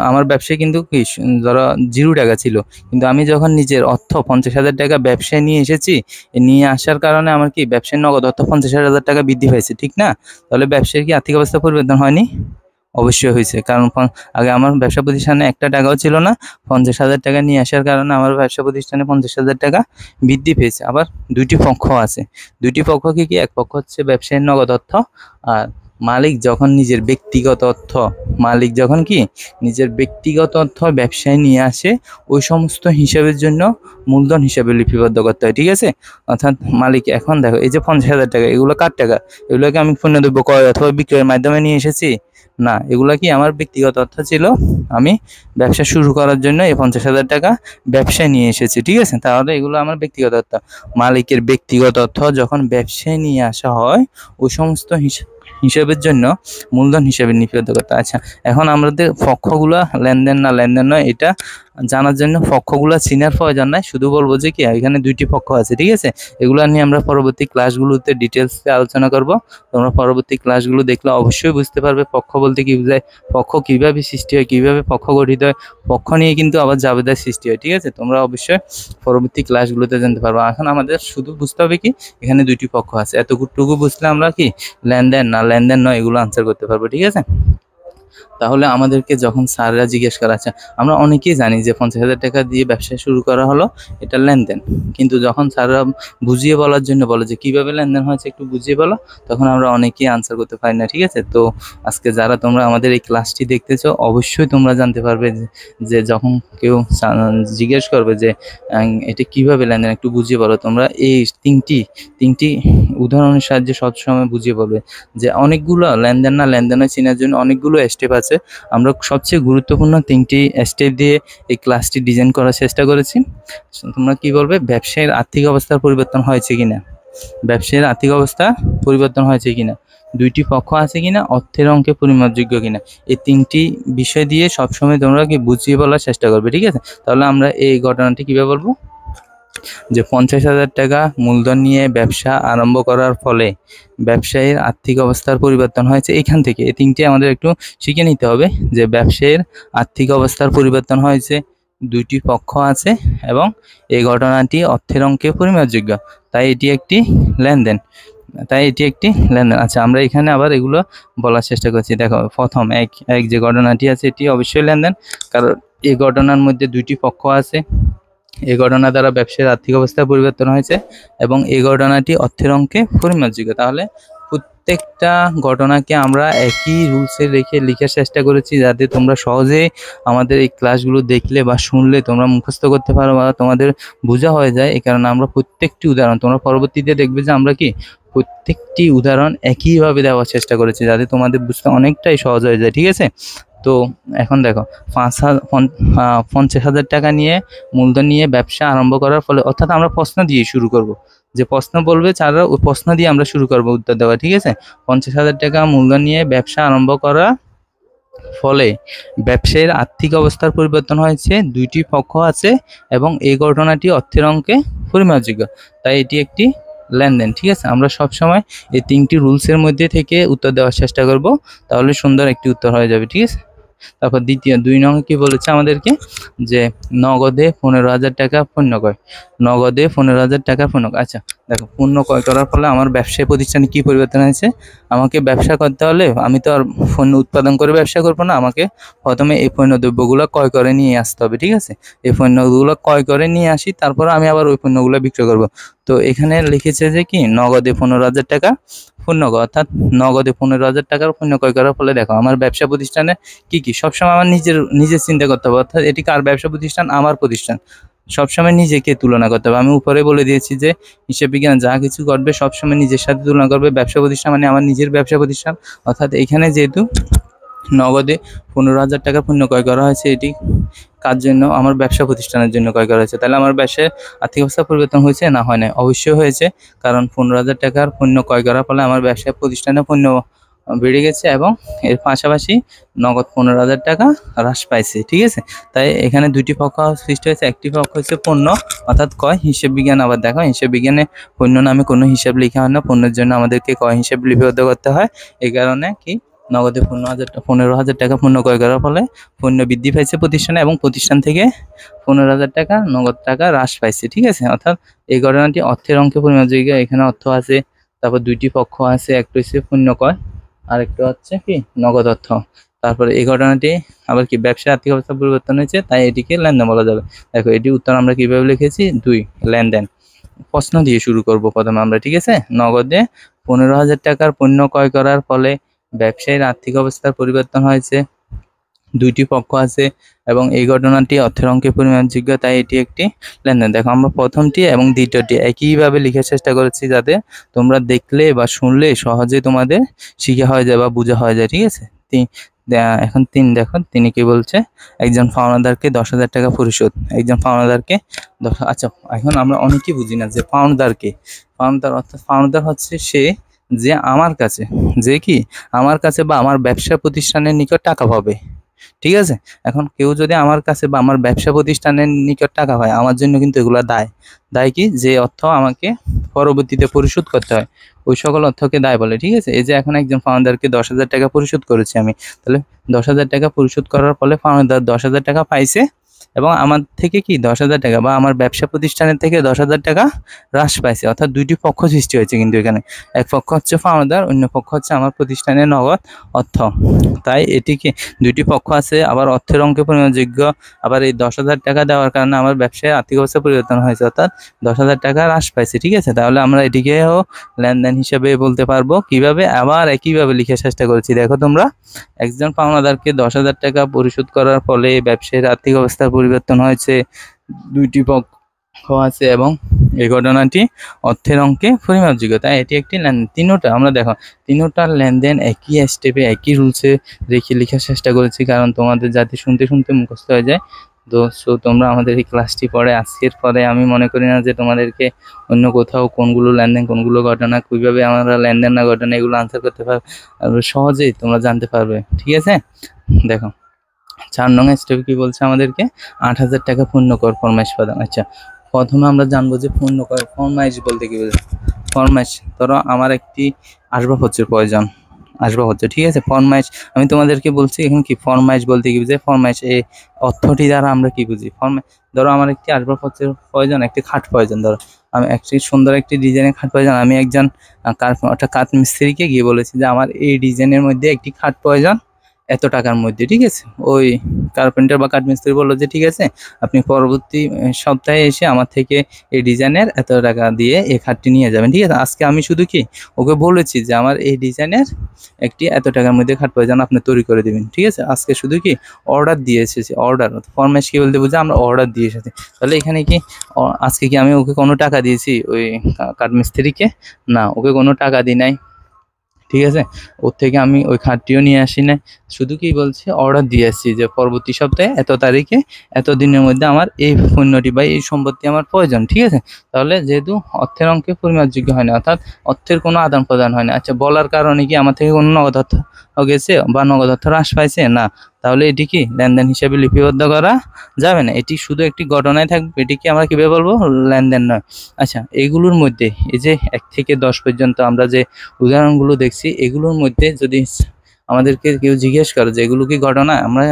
আমার ব্যবসায় কিন্তু কি ধরো 0 টাকা ছিল, কিন্তু আমি যখন নিজের অর্থ 50,000 টাকা ব্যবসায় নিয়ে এসেছি, নিয়ে আসার কারণে আমার কি ব্যবসায় নগদ অর্থ 50,000 টাকা বৃদ্ধি পেয়েছে, ঠিক না? তাহলে ব্যবসায় কি আর্থিক অবস্থা পরিবর্তন হয়নি? অবশ্যই হয়েছে, কারণ আগে আমার ব্যবসা প্রতিষ্ঠানে 1 টাকাও ছিল না, 50,000 টাকা নিয়ে আসার কারণে আমার ব্যবসা প্রতিষ্ঠানে 50,000 টাকা বৃদ্ধি পেয়েছে। আবার দুইটি পক্ষ আছে, দুইটি পক্ষ কি কি? এক পক্ষ হচ্ছে ব্যবসায়ীর নগদ অর্থ, আর মালিক যখন নিজের ব্যক্তিগত অর্থ ব্যবসায় নিয়ে আসে, ওই সমস্ত হিসাবের জন্য মূলধন হিসাবে লিপিবদ্ধ করতে হয়। ঠিক আছে, অর্থাৎ মালিক, এখন দেখো এই যে 50,000 টাকা, এগুলো কার টাকা? এগুলোকে আমি পণ্যদ্রব্য ক্রয় অথবা বিক্রয়ের মাধ্যমে নিয়ে এসেছি না, এগুলা কি আমার ব্যক্তিগত অর্থ ছিল, আমি ব্যবসা শুরু করার জন্য এই 50,000 টাকা ব্যবসায় নিয়ে এসেছি। ঠিক আছে, তাহলে এগুলো আমার ব্যক্তিগত অর্থ। মালিকের ব্যক্তিগত অর্থ যখন ব্যবসায় নিয়ে আসা হয়, ওই সমস্ত হিসাবের জন্য মূলধন হিসাবে লিপিবদ্ধ করতে। আচ্ছা, এখন আমাদের পক্ষগুলো লেনদেন না লেনদেন নয় এটা জানার জন্য পক্ষগুলো চিনার প্রয়োজন নাই, শুধু বলবো যে কি এখানে দুইটি পক্ষ আছে। ঠিক আছে, এগুলো নিয়ে আমরা পরবর্তী ক্লাসগুলোতে ডিটেলসে আলোচনা করব। তোমরা পরবর্তী ক্লাসগুলো দেখলে অবশ্যই বুঝতে পারবে পক্ষ বলতে কি বোঝায়, পক্ষ কিভাবে সৃষ্টি হয়, কিভাবে পক্ষ গঠিত হয়, পক্ষ নিয়ে কিন্তু আবার জাবেদার সৃষ্টি হয়। ঠিক আছে, তোমরা অবশ্যই পরবর্তী ক্লাসগুলোতে জানতে পারবো। এখন আমাদের শুধু বুঝতে হবে কি এখানে দুইটি পক্ষ আছে, এতটুকু বুঝলে আমরা কি লেনদেন না লেনদেন নয় এগুলো আনসার করতে পারবো। ঠিক আছে, তাহলে আমাদেরকে যখন স্যাররা জিজ্ঞেস করা, আচ্ছা আমরা অনেকেই জানি যে 50,000 টাকা দিয়ে ব্যবসা শুরু করা হলো, এটা লেনদেন, কিন্তু যখন স্যাররা বুঝিয়ে বলার জন্য বলে যে কিভাবে লেনদেন হয়েছে একটু বুঝিয়ে বলো, তখন আমরা অনেকেই আনসার করতে পারি না। ঠিক আছে, তো আজকে যারা তোমরা আমাদের এই ক্লাসটি দেখতেছো, অবশ্যই তোমরা জানতে পারবে যে যখন কেউ জিজ্ঞেস করবে যে এটা কিভাবে লেনদেন একটু বুঝিয়ে বলো, তোমরা এই তিনটি উদাহরণের সাহায্যে সবসময় বুঝিয়ে বলবে যে অনেকগুলো লেনদেন না লেনদেনের চেনার জন্য অনেকগুলো স্টেপ আছে। আমরা সবচেয়ে গুরুত্বপূর্ণ 3টি স্টেপ দিয়ে এই ক্লাসটি ডিজাইন করার চেষ্টা করেছি। তোমরা কি বলবে? ব্যবসায়ের আর্থিক অবস্থার পরিবর্তন হয়েছে কিনা, ব্যবসায়ের আর্থিক অবস্থা পরিবর্তন হয়েছে কিনা, দুইটি পক্ষ আছে কিনা, অর্থের অঙ্কে পরিমাপযোগ্য কিনা, এই 3টি বিষয় দিয়ে সবসময় তোমরা কি বুঝিয়ে বলার চেষ্টা করবে। ঠিক আছে, তাহলে আমরা এই ঘটনাটি কিভাবে বলবো? যে 50,000 টাকা মূলধন নিয়ে ব্যবসা আরম্ভ করার ফলে ব্যবসায়ীর আর্থিক অবস্থার পরিবর্তন হয়েছে। এখান থেকে এই 3টি আমাদের একটু শিখে নিতে হবে যে ব্যবসায়ীর আর্থিক অবস্থার পরিবর্তন হয়েছে, দুইটি পক্ষ আছে এবং এই ঘটনাটি অর্থের অঙ্কে পরিমাপযোগ্য, তাই এটি একটি লেনদেন। আচ্ছা, আমরা এখানে আবার এগুলো বলার চেষ্টা করছি। দেখো, প্রথম এক যে ঘটনাটি আছে এটি অবশ্যই লেনদেন, কারণ এই ঘটনার মধ্যে দুইটি পক্ষ আছে, এই ঘটনা দ্বারা ব্যবসার আর্থিক অবস্থার পরিবর্তন হয়েছে এবং এই ঘটনাটি অর্থের অঙ্কে পরিমাপযোগ্য। তাহলে প্রত্যেকটা ঘটনাকে আমরা একই রুলসে রেখে লিখার চেষ্টা করেছি, যাতে তোমরা সহজে আমাদের এই ক্লাসগুলো দেখলে বা শুনলে তোমরা মুখস্থ করতে পারো বা তোমাদের বোঝা হয়ে যায়। এই কারণে আমরা প্রত্যেকটি উদাহরণ, তোমরা পরবর্তীতে দেখবে যে আমরা কি প্রত্যেকটি উদাহরণ একইভাবে দেওয়ার চেষ্টা করেছি, যাতে তোমাদের বুঝতে অনেকটাই সহজ হয়ে যায়। ঠিক আছে, তো এখন দেখো 50,000 টাকা নিয়ে মূলধন নিয়ে ব্যবসা আরম্ভ করার ফলে, অর্থাৎ আমরা প্রশ্ন দিয়ে শুরু করব, যে প্রশ্ন বলবে তারা ওই প্রশ্ন দিয়ে আমরা শুরু করব উত্তর দেওয়া, ঠিক আছে। 50,000 টাকা মূলধন নিয়ে ব্যবসা আরম্ভ করা ফলে ব্যবসায়ীর আর্থিক অবস্থার পরিবর্তন হয়েছে, দুইটি পক্ষ আছে এবং এই ঘটনাটি অর্থের অঙ্কে পরিমাপযোগ্য, তাই এটি একটি লেনদেন, ঠিক আছে। আমরা সবসময় এই 3টি রুলসের মধ্যে থেকে উত্তর দেওয়ার চেষ্টা করব, তাহলে সুন্দর একটি উত্তর হয়ে যাবে, ঠিক আছে। তারপর দ্বিতীয় 2 নং কি বলেছে আমাদেরকে, যে নগদে 15,000 টাকা পণ্য ক্রয়, নগদে 15,000 টাকা পণ্য। আচ্ছা দেখো, পণ্য ক্রয় করার ফলে আমার ব্যবসায় প্রতিষ্ঠানে কি পরিবর্তন হয়েছে। আমাকে ব্যবসা করতে হলে আমি তো আর পণ্য উৎপাদন করে ব্যবসা করবো না, আমাকে প্রথমে এই পণ্য দ্রব্যগুলো ক্রয় করে নিয়ে আসতে হবে, ঠিক আছে। এই পণ্যগুলো ক্রয় করে নিয়ে আসি, তারপর আমি আবার ওই পণ্যগুলো বিক্রয় করব। তো এখানে লিখেছে যে কি, নগদে 15,000 টাকা পণ্য ক্রয়, অর্থাৎ নগদে 15,000 টাকার পণ্য ক্রয় করার ফলে দেখো আমার ব্যবসা প্রতিষ্ঠানে কি কি সবসময় আমার নিজের চিন্তা করতে হবে, অর্থাৎ এটি কার ব্যবসা প্রতিষ্ঠান, আমার প্রতিষ্ঠান, সবসময় নিজেকে তুলনা করতে হবে। আমি উপরে বলে দিয়েছি যে হিসাব বিজ্ঞান যা কিছু করবে সবসময় নিজের সাথে তুলনা করবে। ব্যবসা প্রতিষ্ঠান মানে আমার নিজের ব্যবসা প্রতিষ্ঠান, অর্থাৎ এখানে যেহেতু নগদে 15,000 টাকা পণ্য ক্রয় করা হয়েছে, এটি কার জন্য, আমার ব্যবসা প্রতিষ্ঠানের জন্য ক্রয় করা হয়েছে, তাহলে আমার ব্যবসায় আর্থিক অবস্থা পরিবর্তন হয়েছে না হয় না, অবশ্যই হয়েছে, কারণ 15,000 টাকার পণ্য ক্রয় করার ফলে আমার ব্যবসা প্রতিষ্ঠানে পণ্য বেড়ে গেছে এবং এর পাশাপাশি নগদ 15,000 টাকা হ্রাস পাইছে, ঠিক আছে। তাই এখানে দুইটি পক্ষ সৃষ্টি হয়েছে, একটি পক্ষ হচ্ছে পণ্য অর্থাৎ ক্রয়, হিসেব বিজ্ঞান আবার দেখো হিসেব বিজ্ঞানে পণ্য নামে কোনো হিসাব লেখা হয় না, পণ্যের জন্য আমাদেরকে ক্রয় হিসাব লিপিবদ্ধ করতে হয়। এই কারণে কি নগদে 15,000 টাকা পণ্য ক্রয় করার ফলে পণ্য বৃদ্ধি পাইছে প্রতিষ্ঠানে এবং প্রতিষ্ঠান থেকে 15,000 টাকা নগদ টাকা হ্রাস পাইছে, ঠিক আছে। অর্থাৎ এই ঘটনাটি অর্থের অঙ্কে পরিমাপযোগ্য, এখানে অর্থ আছে, তারপর দুইটি পক্ষ আছে, একটা হচ্ছে পণ্য ক্রয় আর একটা হচ্ছে কি নগদ অর্থ। তারপরে এই ঘটনাটি আবার কি ব্যবসার আর্থিক অবস্থা পরিবর্তন হয়েছে, তাই এটিকে লেনদেন বলা যাবে। দেখো এটি উত্তর আমরা কিভাবে লিখেছি, 2 লেনদেন। প্রশ্ন দিয়ে শুরু করব প্রথমে আমরা, ঠিক আছে। নগদে 15,000 টাকার পণ্য ক্রয় করার ফলে ব্যবসায়ীর আর্থিক অবস্থার পরিবর্তন হয়েছে, দুইটি পক্ষ আছে এবং এই ঘটনাটি অর্থের অঙ্কে পরিমাপযোগ্য, তাই এটি একটি লেনদেন। দেখো আমরা প্রথমটি এবং দ্বিতীয়টি একইভাবে লিখার চেষ্টা করেছি, যাতে তোমরা দেখলে বা শুনলে সহজে তোমাদের শিখা হয়ে যায় বা বোঝা হয়ে যায়, ঠিক আছে। এখন 3 দেখো, তিনি কি বলছে, একজন পাওনাদারকে 10,000 টাকা পরিশোধ, একজন পাওনাদারকে 10। আচ্ছা এখন আমরা অনেকেই বুঝি না যে পাওনাদারকে, পাওনাদার অর্থাৎ পাওনাদার হচ্ছে সে যে আমার কাছে, যে কি আমার কাছে বা আমার ব্যবসা প্রতিষ্ঠানের নিকট টাকা পাবে, ঠিক আছে। এখন কেউ যদি আমার কাছে বা আমার ব্যবসা প্রতিষ্ঠানের নিকট টাকা পায়, আমার জন্য কিন্তু এগুলো দায়, দায় কি, যে অর্থ আমাকে পরবর্তীতে পরিশোধ করতে হয়, ওই সকল অর্থকে দায় বলে, ঠিক আছে। এই যে এখন একজন পাওনাদারকে 10,000 টাকা পরিশোধ করেছি আমি, তাহলে 10,000 টাকা পরিশোধ করার ফলে পাওনাদার 10,000 টাকা পাইছে এবং আমার থেকে কি 10,000 টাকা বা আমার ব্যবসা প্রতিষ্ঠানের থেকে 10,000 টাকা হ্রাস পাইছে, অর্থাৎ দুইটি পক্ষ সৃষ্টি হয়েছে কিন্তু এখানে, এক পক্ষ হচ্ছে পাওনাদার, অন্য পক্ষ হচ্ছে আমার প্রতিষ্ঠানের নগদ অর্থ। তাই এটিকে দুইটি পক্ষ আছে, আবার অর্থের অঙ্কে পরিমাপযোগ্য, আবার এই 10,000 টাকা দেওয়ার কারণে আমার ব্যবসায় আর্থিক অবস্থা পরিবর্তন হয়েছে, অর্থাৎ 10,000 টাকা হ্রাস পাইছে, ঠিক আছে। তাহলে আমরা এটিকেও লেনদেন হিসেবে বলতে পারবো। কিভাবে, আবার একইভাবে লিখার চেষ্টা করেছি, দেখো তোমরা, একজন পাওনাদারকে 10,000 টাকা পরিশোধ করার ফলে ব্যবসায়ীর আর্থিক অবস্থার পরিবর্তন হয়েছে, দুইটি পক্ষ আছে এবং এই ঘটনাটি অর্থের অঙ্কে পরিমাপযোগ্য, তাই এটি একটি লেনদেন। তিনোটা আমরা দেখো, তিনোটার লেনদেন একই স্টেপে একই রুলসে রেখে লেখার চেষ্টা করেছি, কারণ তোমাদের যাতে শুনতে শুনতে মুখস্থ হয়ে যায়। তো তোমরা আমাদের এই ক্লাসটি পড়ে আজকের পরে আমি মনে করি না যে তোমাদেরকে অন্য কোথাও কোনগুলো লেনদেন কোনগুলো ঘটনা, কীভাবে আমরা লেনদেন না ঘটনা এগুলো আনসার করতে পারবে, সহজেই তোমরা জানতে পারবে, ঠিক আছে। দেখো 4 নং স্টেপে কি বলছে আমাদেরকে, 8,000 টাকা পণ্য কর ফরমাইশ প্রদান। আচ্ছা প্রথমে আমরা জানবো যে পণ্য কর ফরমাইশ বলতে কি বোঝায়। ফরমাইশ, ধরো আমার একটি আসবাবপত্রের প্রয়োজন, আসবাবপত্র, ঠিক আছে। ফরমাইশ আমি তোমাদেরকে বলছি এখন কি ফরমাইশ বলতে কি বোঝায়, ফরমাইশ এই অর্থটি দ্বারা আমরা কি বুঝি। ফরমাইশ, ধরো আমার একটি আসবাবপত্রের প্রয়োজন, একটি খাট প্রয়োজন, ধরো আমি একটি সুন্দর একটি ডিজাইনের খাট প্রয়োজন, আমি একজন কাঠ মিস্ত্রিকে গিয়ে বলেছি যে আমার এই ডিজাইনের মধ্যে একটি খাট প্রয়োজন এত টাকার মধ্যে, ঠিক আছে। ওই কার্পেন্টার বা কাঠমিস্ত্রি বললো যে ঠিক আছে, আপনি পরবর্তী সপ্তাহে এসে আমার থেকে এই ডিজাইনের এত টাকা দিয়ে এই খাটটি নিয়ে যাবেন, ঠিক আছে। আজকে আমি শুধু কি ওকে বলেছি যে আমার এই ডিজাইনের একটি এত টাকার মধ্যে খাট প্রয়োজন, আপনি তৈরি করে দেবেন, ঠিক আছে। আজকে শুধু কি অর্ডার দিয়ে এসেছি, অর্ডার ফরমাইশ কি বলতে বুঝে, আমরা অর্ডার দিয়ে এসেছি। তাহলে এখানে কি আজকে কি আমি ওকে কোনো টাকা দিয়েছি ওই কাঠমিস্ত্রিকে, না ওকে কোনো টাকা দিই নাই, ঠিক আছে, ওর থেকে আমি ওই খাতটিও নিয়ে আসি না, শুধু কি বলছে অর্ডার দিয়ে আসছি যে পরবর্তী সপ্তাহে এত তারিখে এত দিনের মধ্যে আমার এই পণ্যটি বা এই সম্পত্তি আমার প্রয়োজন। ঠিক আছে, তাহলে যেহেতু অর্থের অঙ্কে পরিমাপযোগ্য হয় না, অর্থাৎ অর্থের কোনো আদান প্রদান হয় না। আচ্ছা, বলার কারণে কি আমার থেকে কোনো নগদ অর্থ গেছে বা নগদ অর্থ হ্রাস পাইছে? না। তাহলে এটি কি লেনদেন হিসেবে লিপিবদ্ধ করা যাবে না, এটি শুধু একটি ঘটনায় থাকবে, এটিকে আমরা কিভাবে বলবো? লেনদেন নয়। আচ্ছা, এগুলোর মধ্যে এই যে 1 থেকে 10 পর্যন্ত আমরা যে উদাহরণগুলো দেখছি, এগুলোর মধ্যে যদি আমাদেরকে কেউ জিজ্ঞেস করে যে এগুলো কি ঘটনা, আমরা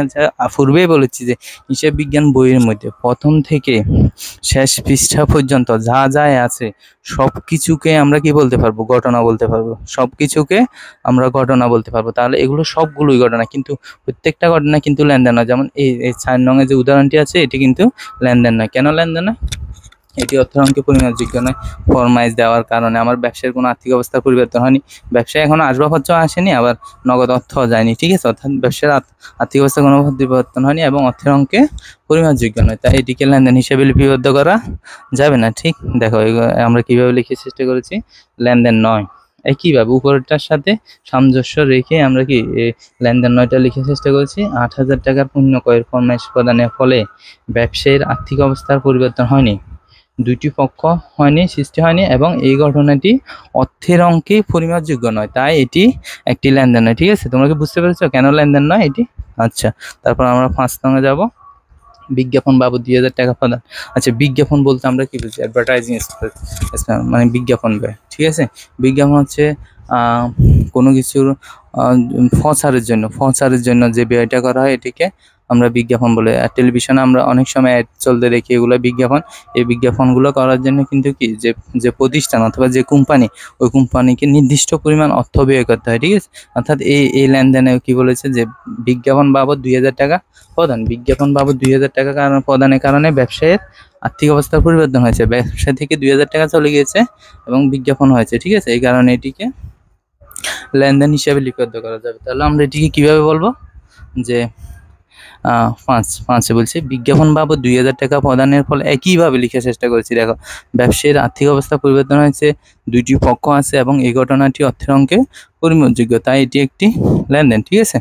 পূর্বেই বলেছি যে হিসাব বিজ্ঞান বইয়ের মধ্যে প্রথম থেকে শেষ পৃষ্ঠা পর্যন্ত যা যা আছে সব কিছুকে আমরা কি বলতে পারবো? ঘটনা বলতে পারবো। সব কিছুকে আমরা ঘটনা বলতে পারবো। তাহলে এগুলো সবগুলোই ঘটনা, কিন্তু প্রত্যেকটা ঘটনা কিন্তু লেনদেন নয়। যেমন এই 4 নঙে যে উদাহরণটি আছে, এটি কিন্তু লেনদেন নয়। কেন লেনদেন নয়? এটি অর্থের অঙ্কে পরিমাপযোগ্য নয়। ফরমাইজ দেওয়ার কারণে আমার ব্যবসার কোনো আর্থিক অবস্থার পরিবর্তন হয়নি, ব্যবসায় এখনো আসবাবপত্র আসেনি, আবার নগদ অর্থও যায়নি। ঠিক আছে, অর্থাৎ ব্যবসার আর্থিক অবস্থার কোনো পরিবর্তন হয়নি এবং অর্থের অঙ্কে পরিমাপযোগ্য নয়, তাই এটিকে লেনদেন হিসেবে লিপিবদ্ধ করা যাবে না। ঠিক দেখো, আমরা কিভাবে লিখে চেষ্টা করেছি, লেনদেন নয়। একইভাবে উপরেরটার সাথে সামঞ্জস্য রেখে আমরা কি লেনদেন নয়টা লিখে চেষ্টা করেছি। 8,000 টাকার পণ্য ক্রয়ের ফরমাইশ প্রদানের ফলে ব্যবসায়ীর আর্থিক অবস্থার পরিবর্তন হয়নি, দুইটি পক্ষ হয়নি, সৃষ্টি হয়নি এবং এই ঘটনাটি অর্থের অঙ্কে পরিমাপযোগ্য নয়, তাই এটি একটি লেনদেন নয়। ঠিক আছে, তোমরা কি বুঝতে পেরেছো কেন লেনদেন নয় এটি? আচ্ছা, তারপর আমরা 5 নঙে যাব, বিজ্ঞাপন বাবদ 2,000 টাকা প্রদান। আচ্ছা, বিজ্ঞাপন বলতে আমরা কি বুঝি? অ্যাডভার্টাইজিং মানে বিজ্ঞাপন ব্যয়। ঠিক আছে, বিজ্ঞাপন হচ্ছে কোনো কিছুর প্রচারের জন্য যে ব্যয়টা করা হয়, এটিকে আমরা বিজ্ঞাপন বলে। আর টেলিভিশনে আমরা অনেক সময় অ্যাড চলতে দেখি, এগুলো বিজ্ঞাপন। এই বিজ্ঞাপনগুলো করার জন্য কিন্তু কি যে প্রতিষ্ঠান অথবা যে কোম্পানি, ওই কোম্পানিকে নির্দিষ্ট পরিমাণ অর্থ ব্যয় করতে হয়। ঠিক আছে, অর্থাৎ এই লেনদেনে কি বলেছে যে বিজ্ঞাপন বাবদ 2,000 টাকা প্রদান। বিজ্ঞাপন বাবদ 2,000 টাকা প্রদানের কারণে ব্যবসায়ের আর্থিক অবস্থার পরিবর্তন হয়েছে, ব্যবসা থেকে 2,000 টাকা চলে গিয়েছে এবং বিজ্ঞাপন হয়েছে। ঠিক আছে, এই কারণে এটিকে লেনদেন হিসেবে লিপিবদ্ধ করা যাবে। তাহলে আমরা এটিকে কিভাবে বলবো? যে 5 বলছে বিজ্ঞাপন বাবদ 2,000 টাকা প্রদানের ফলে একইভাবে লিখে চেষ্টা করেছি। দেখো, ব্যবসায়ীর আর্থিক অবস্থা পরিবর্তন হয়েছে, দুইটি পক্ষ আছে এবং এই ঘটনাটি অর্থের অঙ্কে পরিমাপযোগ্য, তাই এটি একটি লেনদেন। ঠিক আছে,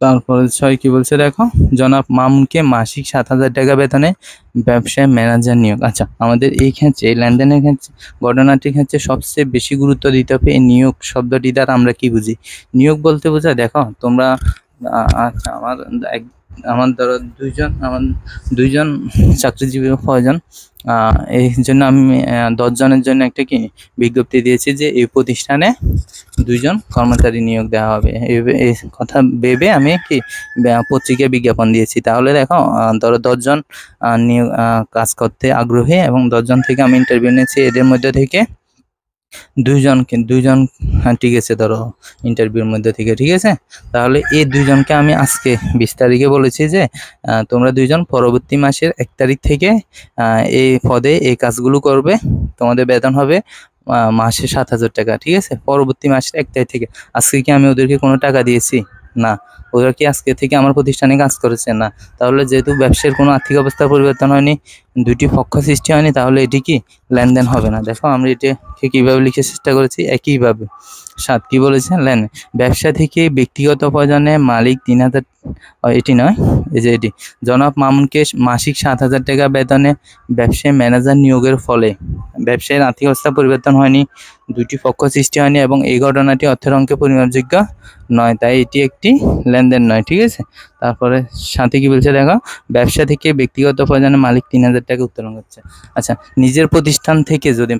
তারপরে 6 কি বলছে দেখো, জনাব মামুনকে মাসিক 7,000 টাকা বেতনে ব্যবসায় ম্যানেজার নিয়োগ। আচ্ছা, আমাদের এই ক্ষেত্রে এই লেনদেনের ক্ষেত্রে ঘটনাটির ক্ষেত্রে সবচেয়ে বেশি গুরুত্ব দিতে হবে এই নিয়োগ শব্দটি দ্বারা আমরা কি বুঝি? নিয়োগ বলতে বোঝায়, দেখো তোমরা আচ্ছা, আমার ধরো দুইজন চাকরিজীবী প্রয়োজন, এই জন্য আমি 10 জনের জন্য একটা কি বিজ্ঞপ্তি দিয়েছি যে এই প্রতিষ্ঠানে 2 জন কর্মচারী নিয়োগ দেওয়া হবে। এই কথা ভেবে আমি কি পত্রিকায় বিজ্ঞাপন দিয়েছি। তাহলে দেখো, ধরো 10 জন নিয়োগ কাজ করতে আগ্রহী এবং 10 জন থেকে আমি ইন্টারভিউ নিয়েছি, এদের মধ্যে থেকে 2 জন, হ্যাঁ ঠিক আছে, ধরো ইন্টারভিউর মধ্যে থেকে। ঠিক আছে, তাহলে এই 2 জনকে আমি আজকে 20 তারিখে বলেছি যে তোমরা 2 জন পরবর্তী মাসের 1 তারিখ থেকে এই পদে এই কাজগুলো করবে, তোমাদের বেতন হবে মাসে 7,000 টাকা। ঠিক আছে, পরবর্তী মাসের 1 তারিখ থেকে। আজকে কি আমি ওদেরকে কোনো টাকা দিয়েছি? না। ওরা কি আজকে থেকে আমার প্রতিষ্ঠানে কাজ করেছে? না। তাহলে যেহেতু ব্যবসার কোনো আর্থিক অবস্থার পরিবর্তন হয়নি, দুইটি পক্ষ সৃষ্টি হয়নি, তাহলে এটি কি লেনদেন হবে না। দেখো, আমরা এটাকে কিভাবে লিখে চেষ্টা করেছি, একইভাবে। 7 কি বলেছে? ব্যবসা থেকে ব্যক্তিগত প্রয়োজনে মালিক 3,000, এটি নয়, এই যে এটি, জনাব মামুনকে মাসিক 7,000 টাকা বেতনে ব্যবসায় ম্যানেজার নিয়োগের ফলে ব্যবসায়ের আর্থিক অবস্থা পরিবর্তন হয়নি, দুটি পক্ষ সৃষ্টি হয়নি এবং এই ঘটনাটি অর্থের অঙ্কে পরিমাপযোগ্য নয়, তাই এটি একটি লেনদেন নয়। ঠিক আছে, তারপরে সাথে কি বলছে দেখো, ব্যবসা থেকে ব্যক্তিগত প্রয়োজনে মালিক 3,000 টাকা উত্তোলন করছে। আচ্ছা, নিজের প্রতিষ্ঠান থেকে যদি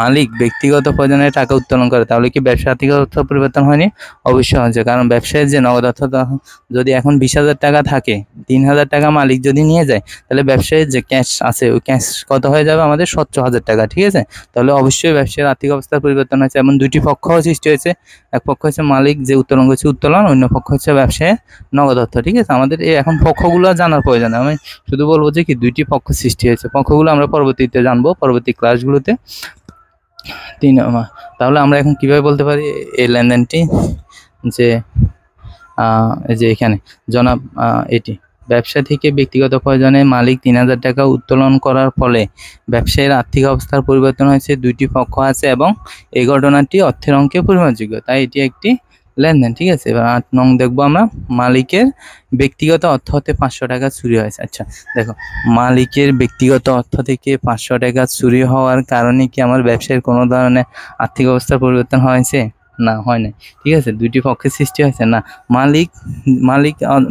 মালিক ব্যক্তিগত প্রয়োজনে টাকা উত্তোলন করে, তাহলে কি ব্যবসা আর্থিক অবস্থা পরিবর্তন হয়নি? অবশ্যই হয়েছে, কারণ ব্যবসায়ের যে নগদ অর্থ যদি এখন 20,000 টাকা থাকে, 3,000 টাকা মালিক যদি নিয়ে যায়, তাহলে ব্যবসায়ের যে ক্যাশ আছে, ওই ক্যাশ কত হয়ে যাবে আমাদের? 17,000 টাকা। ঠিক আছে, তাহলে অবশ্যই ব্যবসায়ের আর্থিক অবস্থার পরিবর্তন হয়েছে এবং দুটি পক্ষ সৃষ্টি হয়েছে। এক পক্ষ হচ্ছে মালিক যে উত্তোলন করছে উত্তোলন, অন্য পক্ষ হচ্ছে ব্যবসায়ের নগদ অর্থ। ঠিক আছে, আমাদের এই এখন পক্ষগুলো জানার প্রয়োজন, আমি শুধু বলবো যে কি দুইটি পক্ষ সৃষ্টি হয়েছে, পক্ষগুলো আমরা পরবর্তীতে জানবো পরবর্তী ক্লাসগুলোতে। তাহলে আমরা এখন কিভাবে বলতে পারি এই লেনদেনটি, যে এখানে জনাব এটি ব্যবসা থেকে ব্যক্তিগত প্রয়োজনে মালিক 3000 টাকা উত্তোলন করার ফলে ব্যবসায়ীর আর্থিক অবস্থার পরিবর্তন হয়েছে, দুইটি পক্ষ আছে এবং এই ঘটনাটি অর্থের অঙ্কে পরিমাপযোগ্য, তাই এটি একটি লেনদেন। ঠিক আছে, এবার 8 নং দেখবো আমরা, মালিকের ব্যক্তিগত অর্থ হতে 500 টাকা চুরি হয়েছে। আচ্ছা দেখো, মালিকের ব্যক্তিগত অর্থ থেকে 500 টাকা চুরি হওয়ার কারণে কি আমার ব্যবসায়ের কোনো ধরনের আর্থিক অবস্থার পরিবর্তন হয়েছে? না, হয় নাই। ঠিক আছে, দুইটি পক্ষের সৃষ্টি হয়েছে না, মালিক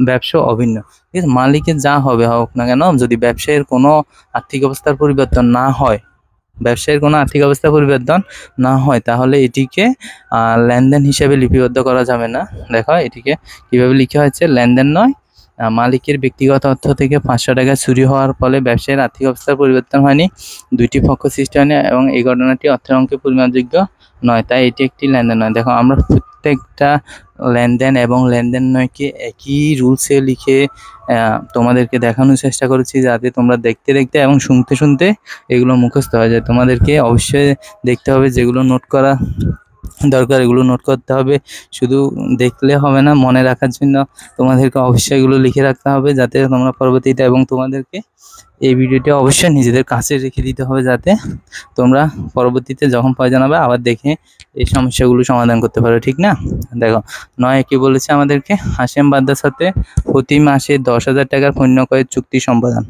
ব্যবসা অভিন্ন। ঠিক আছে, মালিকের যা হবে হোক না কেন, যদি ব্যবসায়ের কোনো আর্থিক অবস্থার পরিবর্তন না হয়, ব্যবসায়ের কোনো আর্থিক অবস্থা পরিবর্তন না হয়, তাহলে এটিকে লেনদেন হিসেবে লিপিবদ্ধ করা যাবে না। দেখো এটিকে কিভাবে লিখা হয়েছে, লেনদেন নয়, মালিকের ব্যক্তিগত অর্থ থেকে 500 টাকা চুরি হওয়ার ফলে ব্যবসায়ের আর্থিক অবস্থার পরিবর্তন হয়নি, দুইটি পক্ষ সৃষ্টি হয়নি এবং এই ঘটনাটি অর্থের অঙ্কে পরিমাপযোগ্য নয়, তাই এটি একটি লেনদেন নয়। দেখো আমরা প্রত্যেকটা লেনদেন এবং লেনদেন নয়কে একই রুলসে লিখে তোমাদেরকে দেখানোর চেষ্টা করেছি, যাতে তোমরা দেখতে দেখতে এবং শুনতে শুনতে এগুলো মুখস্থ হয়ে যায়। তোমাদেরকে অবশ্যই দেখতে হবে, যেগুলো নোট করা দরকার এগুলো নোট করতে হবে, শুধু দেখলে হবে না, মনে রাখার জন্য তোমাদেরকে অবশ্যই এগুলো লিখে রাখতে হবে, যাতে তোমরা পরবর্তীতে, এবং তোমাদেরকে এই ভিডিওটি অবশ্যই নিজেদের কাছে রেখে দিতে হবে, যাতে তোমরা পরবর্তীতে যখন প্রয়োজন হবে আবার দেখে এই সমস্যাগুলো সমাধান করতে পারো। ঠিক না? দেখো 9 কি বলেছে আমাদেরকে, হাশেম বাদ্দার সাথে প্রতি মাসে 10,000 টাকার পণ্য ক্রয়ের চুক্তি সম্পাদন।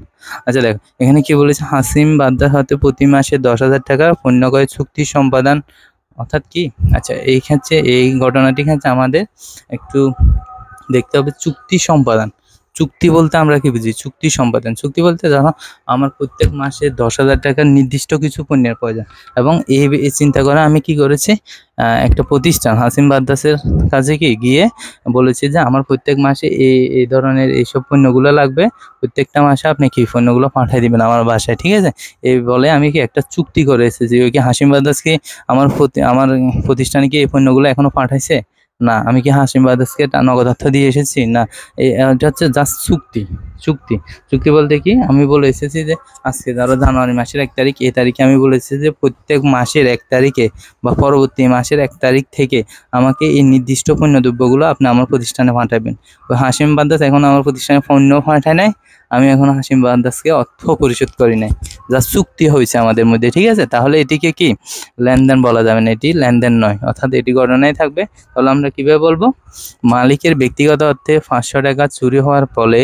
আচ্ছা দেখো এখানে কি বলেছে, হাসিম বাদ্দার সাথে প্রতি মাসে 10,000 টাকার পণ্য ক্রয়ের চুক্তি সম্পাদন, অর্থাৎ কি? আচ্ছা এই ক্ষেত্রে এই ঘটনাটি ক্ষেত্রে আমাদের একটু দেখতে হবে চুক্তি সম্পাদন। চুক্তি বলতে আমরা কি বুঝি? চুক্তি সম্পাদন, চুক্তি বলতে ধরো আমার প্রত্যেক মাসে 10,000 টাকার নির্দিষ্ট কিছু পণ্যের প্রয়োজন, এবং এই চিন্তা করে আমি কি করেছি, একটা প্রতিষ্ঠান হাসিম বাদ্দাসের কাছে গিয়ে বলেছি যে আমার প্রত্যেক মাসে এই ধরনের এইসব পণ্যগুলো লাগবে, প্রত্যেকটা মাসে আপনি কি পণ্যগুলো পাঠিয়ে দিবেন আমার বাসায়। ঠিক আছে, এই বলে আমি কি একটা চুক্তি করে এসেছি। ওই কি হাসিম বাদ্দাসকে আমার প্রতিষ্ঠানে কি এই পণ্যগুলো এখনো পাঠাইছে? না। আমি কি হাসিম বাদ্দাসকে নগদ অর্থ দিয়ে এসেছি? না। এটা হচ্ছে জাস্ট চুক্তি। চুক্তি বলতে কি, আমি বলে এসেছি যে আজকে ধরো জানুয়ারি মাসের 1 তারিখ, এই তারিখে আমি বলেছি যে প্রত্যেক মাসের 1 তারিখে বা পরবর্তী মাসের 1 তারিখ থেকে আমাকে এই নির্দিষ্ট পণ্যদ্রব্যগুলো আপনি আমার প্রতিষ্ঠানে পাঠাবেন। ওই হাসিম বাদ্দাস এখন আমার প্রতিষ্ঠানে পণ্য পাঠায় নাই, আমি এখন হাসিম বাদ্দাসকে অর্থ পরিশোধ করি নাই, জাস্ট চুক্তি হয়েছে আমাদের মধ্যে। ঠিক আছে, তাহলে এটিকে কি লেনদেন বলা যাবে না, এটি লেনদেন নয়, অর্থাৎ এটি ঘটনাই থাকবে। তাহলে আমরা কিভাবে বলবো, মালিকের ব্যক্তিগত অর্থে 500 টাকা চুরি হওয়ার ফলে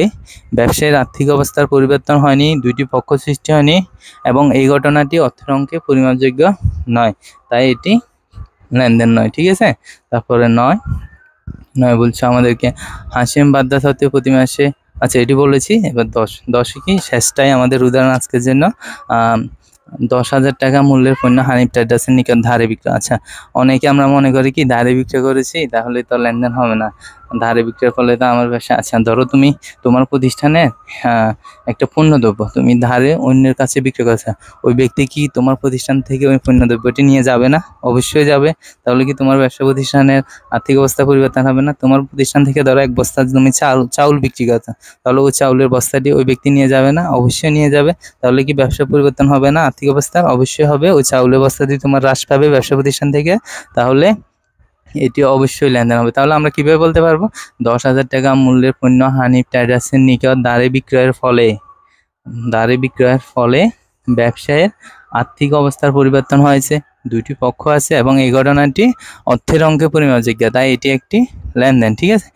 ব্যবসায়ীর আর্থিক অবস্থার পরিবর্তন হয়নি, দুইটি পক্ষ সৃষ্টি হয়নি এবং এই ঘটনাটি অর্থের অঙ্কে পরিমাপযোগ্য নয়, তাই এটি লেনদেন নয়। ঠিক আছে, তারপরে নয় বলছে আমাদেরকে, হাসিম বাদ্দাস হতে প্রতি মাসে, আচ্ছা এটি বলেছি। এবার 10 কি শেষটাই আমাদের উদাহরণ আজকের জন্য, 10,000 টাকা মূল্যের পণ্য হানিফ ট্রেডার্সের নিকট ধারে বিক্রয়। আচ্ছা অনেকে আমরা মনে করি কি ধারে বিক্রয় করেছি তাহলে তো লেনদেন হবে না, ধারে বিক্রয়ের ফলে তো আমার ব্যবসা। আচ্ছা ধরো তুমি তোমার প্রতিষ্ঠানে একটা পণ্যদ্রব্য তুমি ধারে অন্যের কাছে বিক্রয় করেছো, ওই ব্যক্তি কি তোমার প্রতিষ্ঠান থেকে ওই পণ্যদ্রব্যটি নিয়ে যাবে না? অবশ্যই যাবে। তাহলে কি তোমার ব্যবসা প্রতিষ্ঠানের আর্থিক অবস্থা পরিবর্তন হবে না? তোমার প্রতিষ্ঠান থেকে ধরো 1 বস্তা তুমি চাউল বিক্রি করছো, তাহলে ওই চাউলের বস্তাটি ওই ব্যক্তি নিয়ে যাবে না? অবশ্যই নিয়ে যাবে। তাহলে কি ব্যবসা পরিবর্তন হবে না? আর্থিক অবস্থার অবশ্যই হবে। ওই চাউলের বস্তাটি তোমার হ্রাস পাবে ব্যবসা প্রতিষ্ঠান থেকে, তাহলে এটি অবশ্যই লেনদেন হবে। তাহলে আমরা কিভাবে বলতে পারবো, 10,000 টাকা মূল্যের পণ্য হানিফ ট্রেডার্সের নিকট ধারে বিক্রয়ের ফলে ব্যবসায়ের আর্থিক অবস্থার পরিবর্তন হয়েছে, দুইটি পক্ষ আছে এবং এই ঘটনাটি অর্থের অঙ্কে পরিমাপযোগ্য, তাই এটি একটি লেনদেন। ঠিক আছে,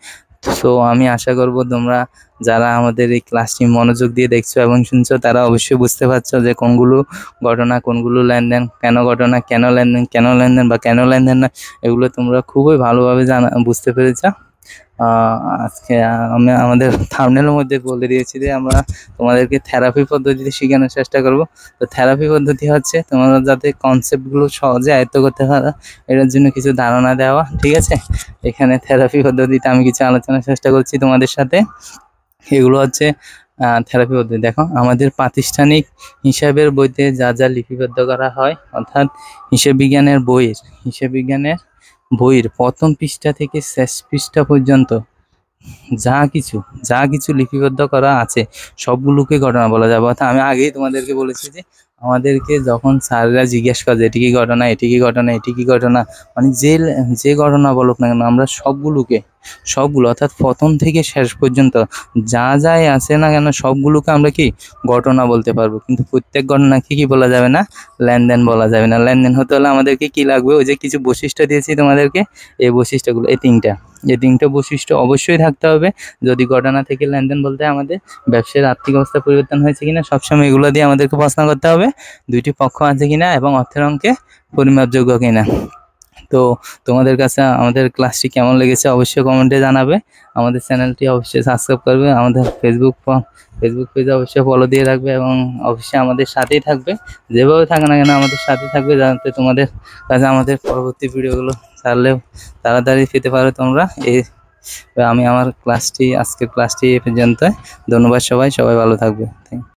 সো আমি আশা করব তোমরা যারা আমাদের এই ক্লাসটি মনোযোগ দিয়ে দেখছো এবং শুনছো তারা অবশ্যই বুঝতে পারছো যে কোনগুলো ঘটনা, কোনগুলো লেনদেন, কেন ঘটনা, কেন লেনদেন বা কেন লেনদেন না, এগুলো তোমরা খুবই ভালোভাবে বুঝতে পেরেছো। আজকে আমি আমাদের থাম্বনেলের মধ্যে বলে দিয়েছি যে আমরা তোমাদেরকে থেরাপি পদ্ধতিতে শেখানোর চেষ্টা করব। তো থেরাপি পদ্ধতি হচ্ছে তোমরা যাতে কনসেপ্টগুলো সহজে আয়ত্ত করতে পারো এটার জন্য কিছু ধারণা দেওয়া। ঠিক আছে, এখানে থেরাপি পদ্ধতিতে আমি কিছু আলোচনার চেষ্টা করছি তোমাদের সাথে। এগুলো হচ্ছে থেরাপি পদ্ধতি। দেখো আমাদের প্রাতিষ্ঠানিক হিসাবের বইতে যা যা লিপিবদ্ধ করা হয়, অর্থাৎ হিসাব বিজ্ঞানের বইয়ের প্রথম পৃষ্ঠা থেকে শেষ পৃষ্ঠা পর্যন্ত যা কিছু লিপিবদ্ধ করা আছে সবগুলোকে ঘটনা বলা যাবে। অর্থাৎ আমি আগেই তোমাদেরকে বলেছি যে আমাদেরকে যখন স্যাররা জিজ্ঞেস করে এটি কি ঘটনা, এটি কি ঘটনা, এটি কি ঘটনা, মানে যে ঘটনা বলুক না কেন আমরা সবগুলোকে সবগুলো, অর্থাৎ প্রথম থেকে শেষ পর্যন্ত যা যাই আছে না কেন সবগুলোকে আমরা কি ঘটনা বলতে পারবো। কিন্তু প্রত্যেক ঘটনাকে কি বলা যাবে না, লেনদেন বলা যাবে না। লেনদেন হতে হলে আমাদেরকে কি লাগবে, ওই যে কিছু বৈশিষ্ট্য দিয়েছি তোমাদেরকে, এই বৈশিষ্ট্যগুলো, এই তিনটা বৈশিষ্ট্য অবশ্যই থাকতে হবে। যদি ঘটনা থেকে লেনদেন বলতে আমাদের ব্যবসার আর্থিক অবস্থা পরিবর্তন হয়েছে কিনা, সবসময় এগুলো দিয়ে আমাদেরকে প্রশ্ন করতে হবে। দুইটি পক্ষ আছে কিনা এবং অর্থের অঙ্কে পরিমাপযোগ্য কিনা। তো তোমাদের কাছে আমাদের ক্লাসটি কেমন লেগেছে অবশ্যই কমেন্টে জানাবে। আমাদের চ্যানেলটি অবশ্যই সাবস্ক্রাইব করবে, আমাদের ফেসবুক পেজে অবশ্যই ফলো দিয়ে রাখবে এবং অবশ্যই আমাদের সাথেই থাকবে। যেভাবে থাকে না কেন আমাদের সাথেই থাকবে, যাতে তোমাদের কাছে আমাদের পরবর্তী ভিডিওগুলো ছাড়লেও তাড়াতাড়ি পেতে পারো তোমরা। আমি আমার আজকের ক্লাসটি এ পর্যন্ত। ধন্যবাদ সবাই ভালো থাকবে। Thank you.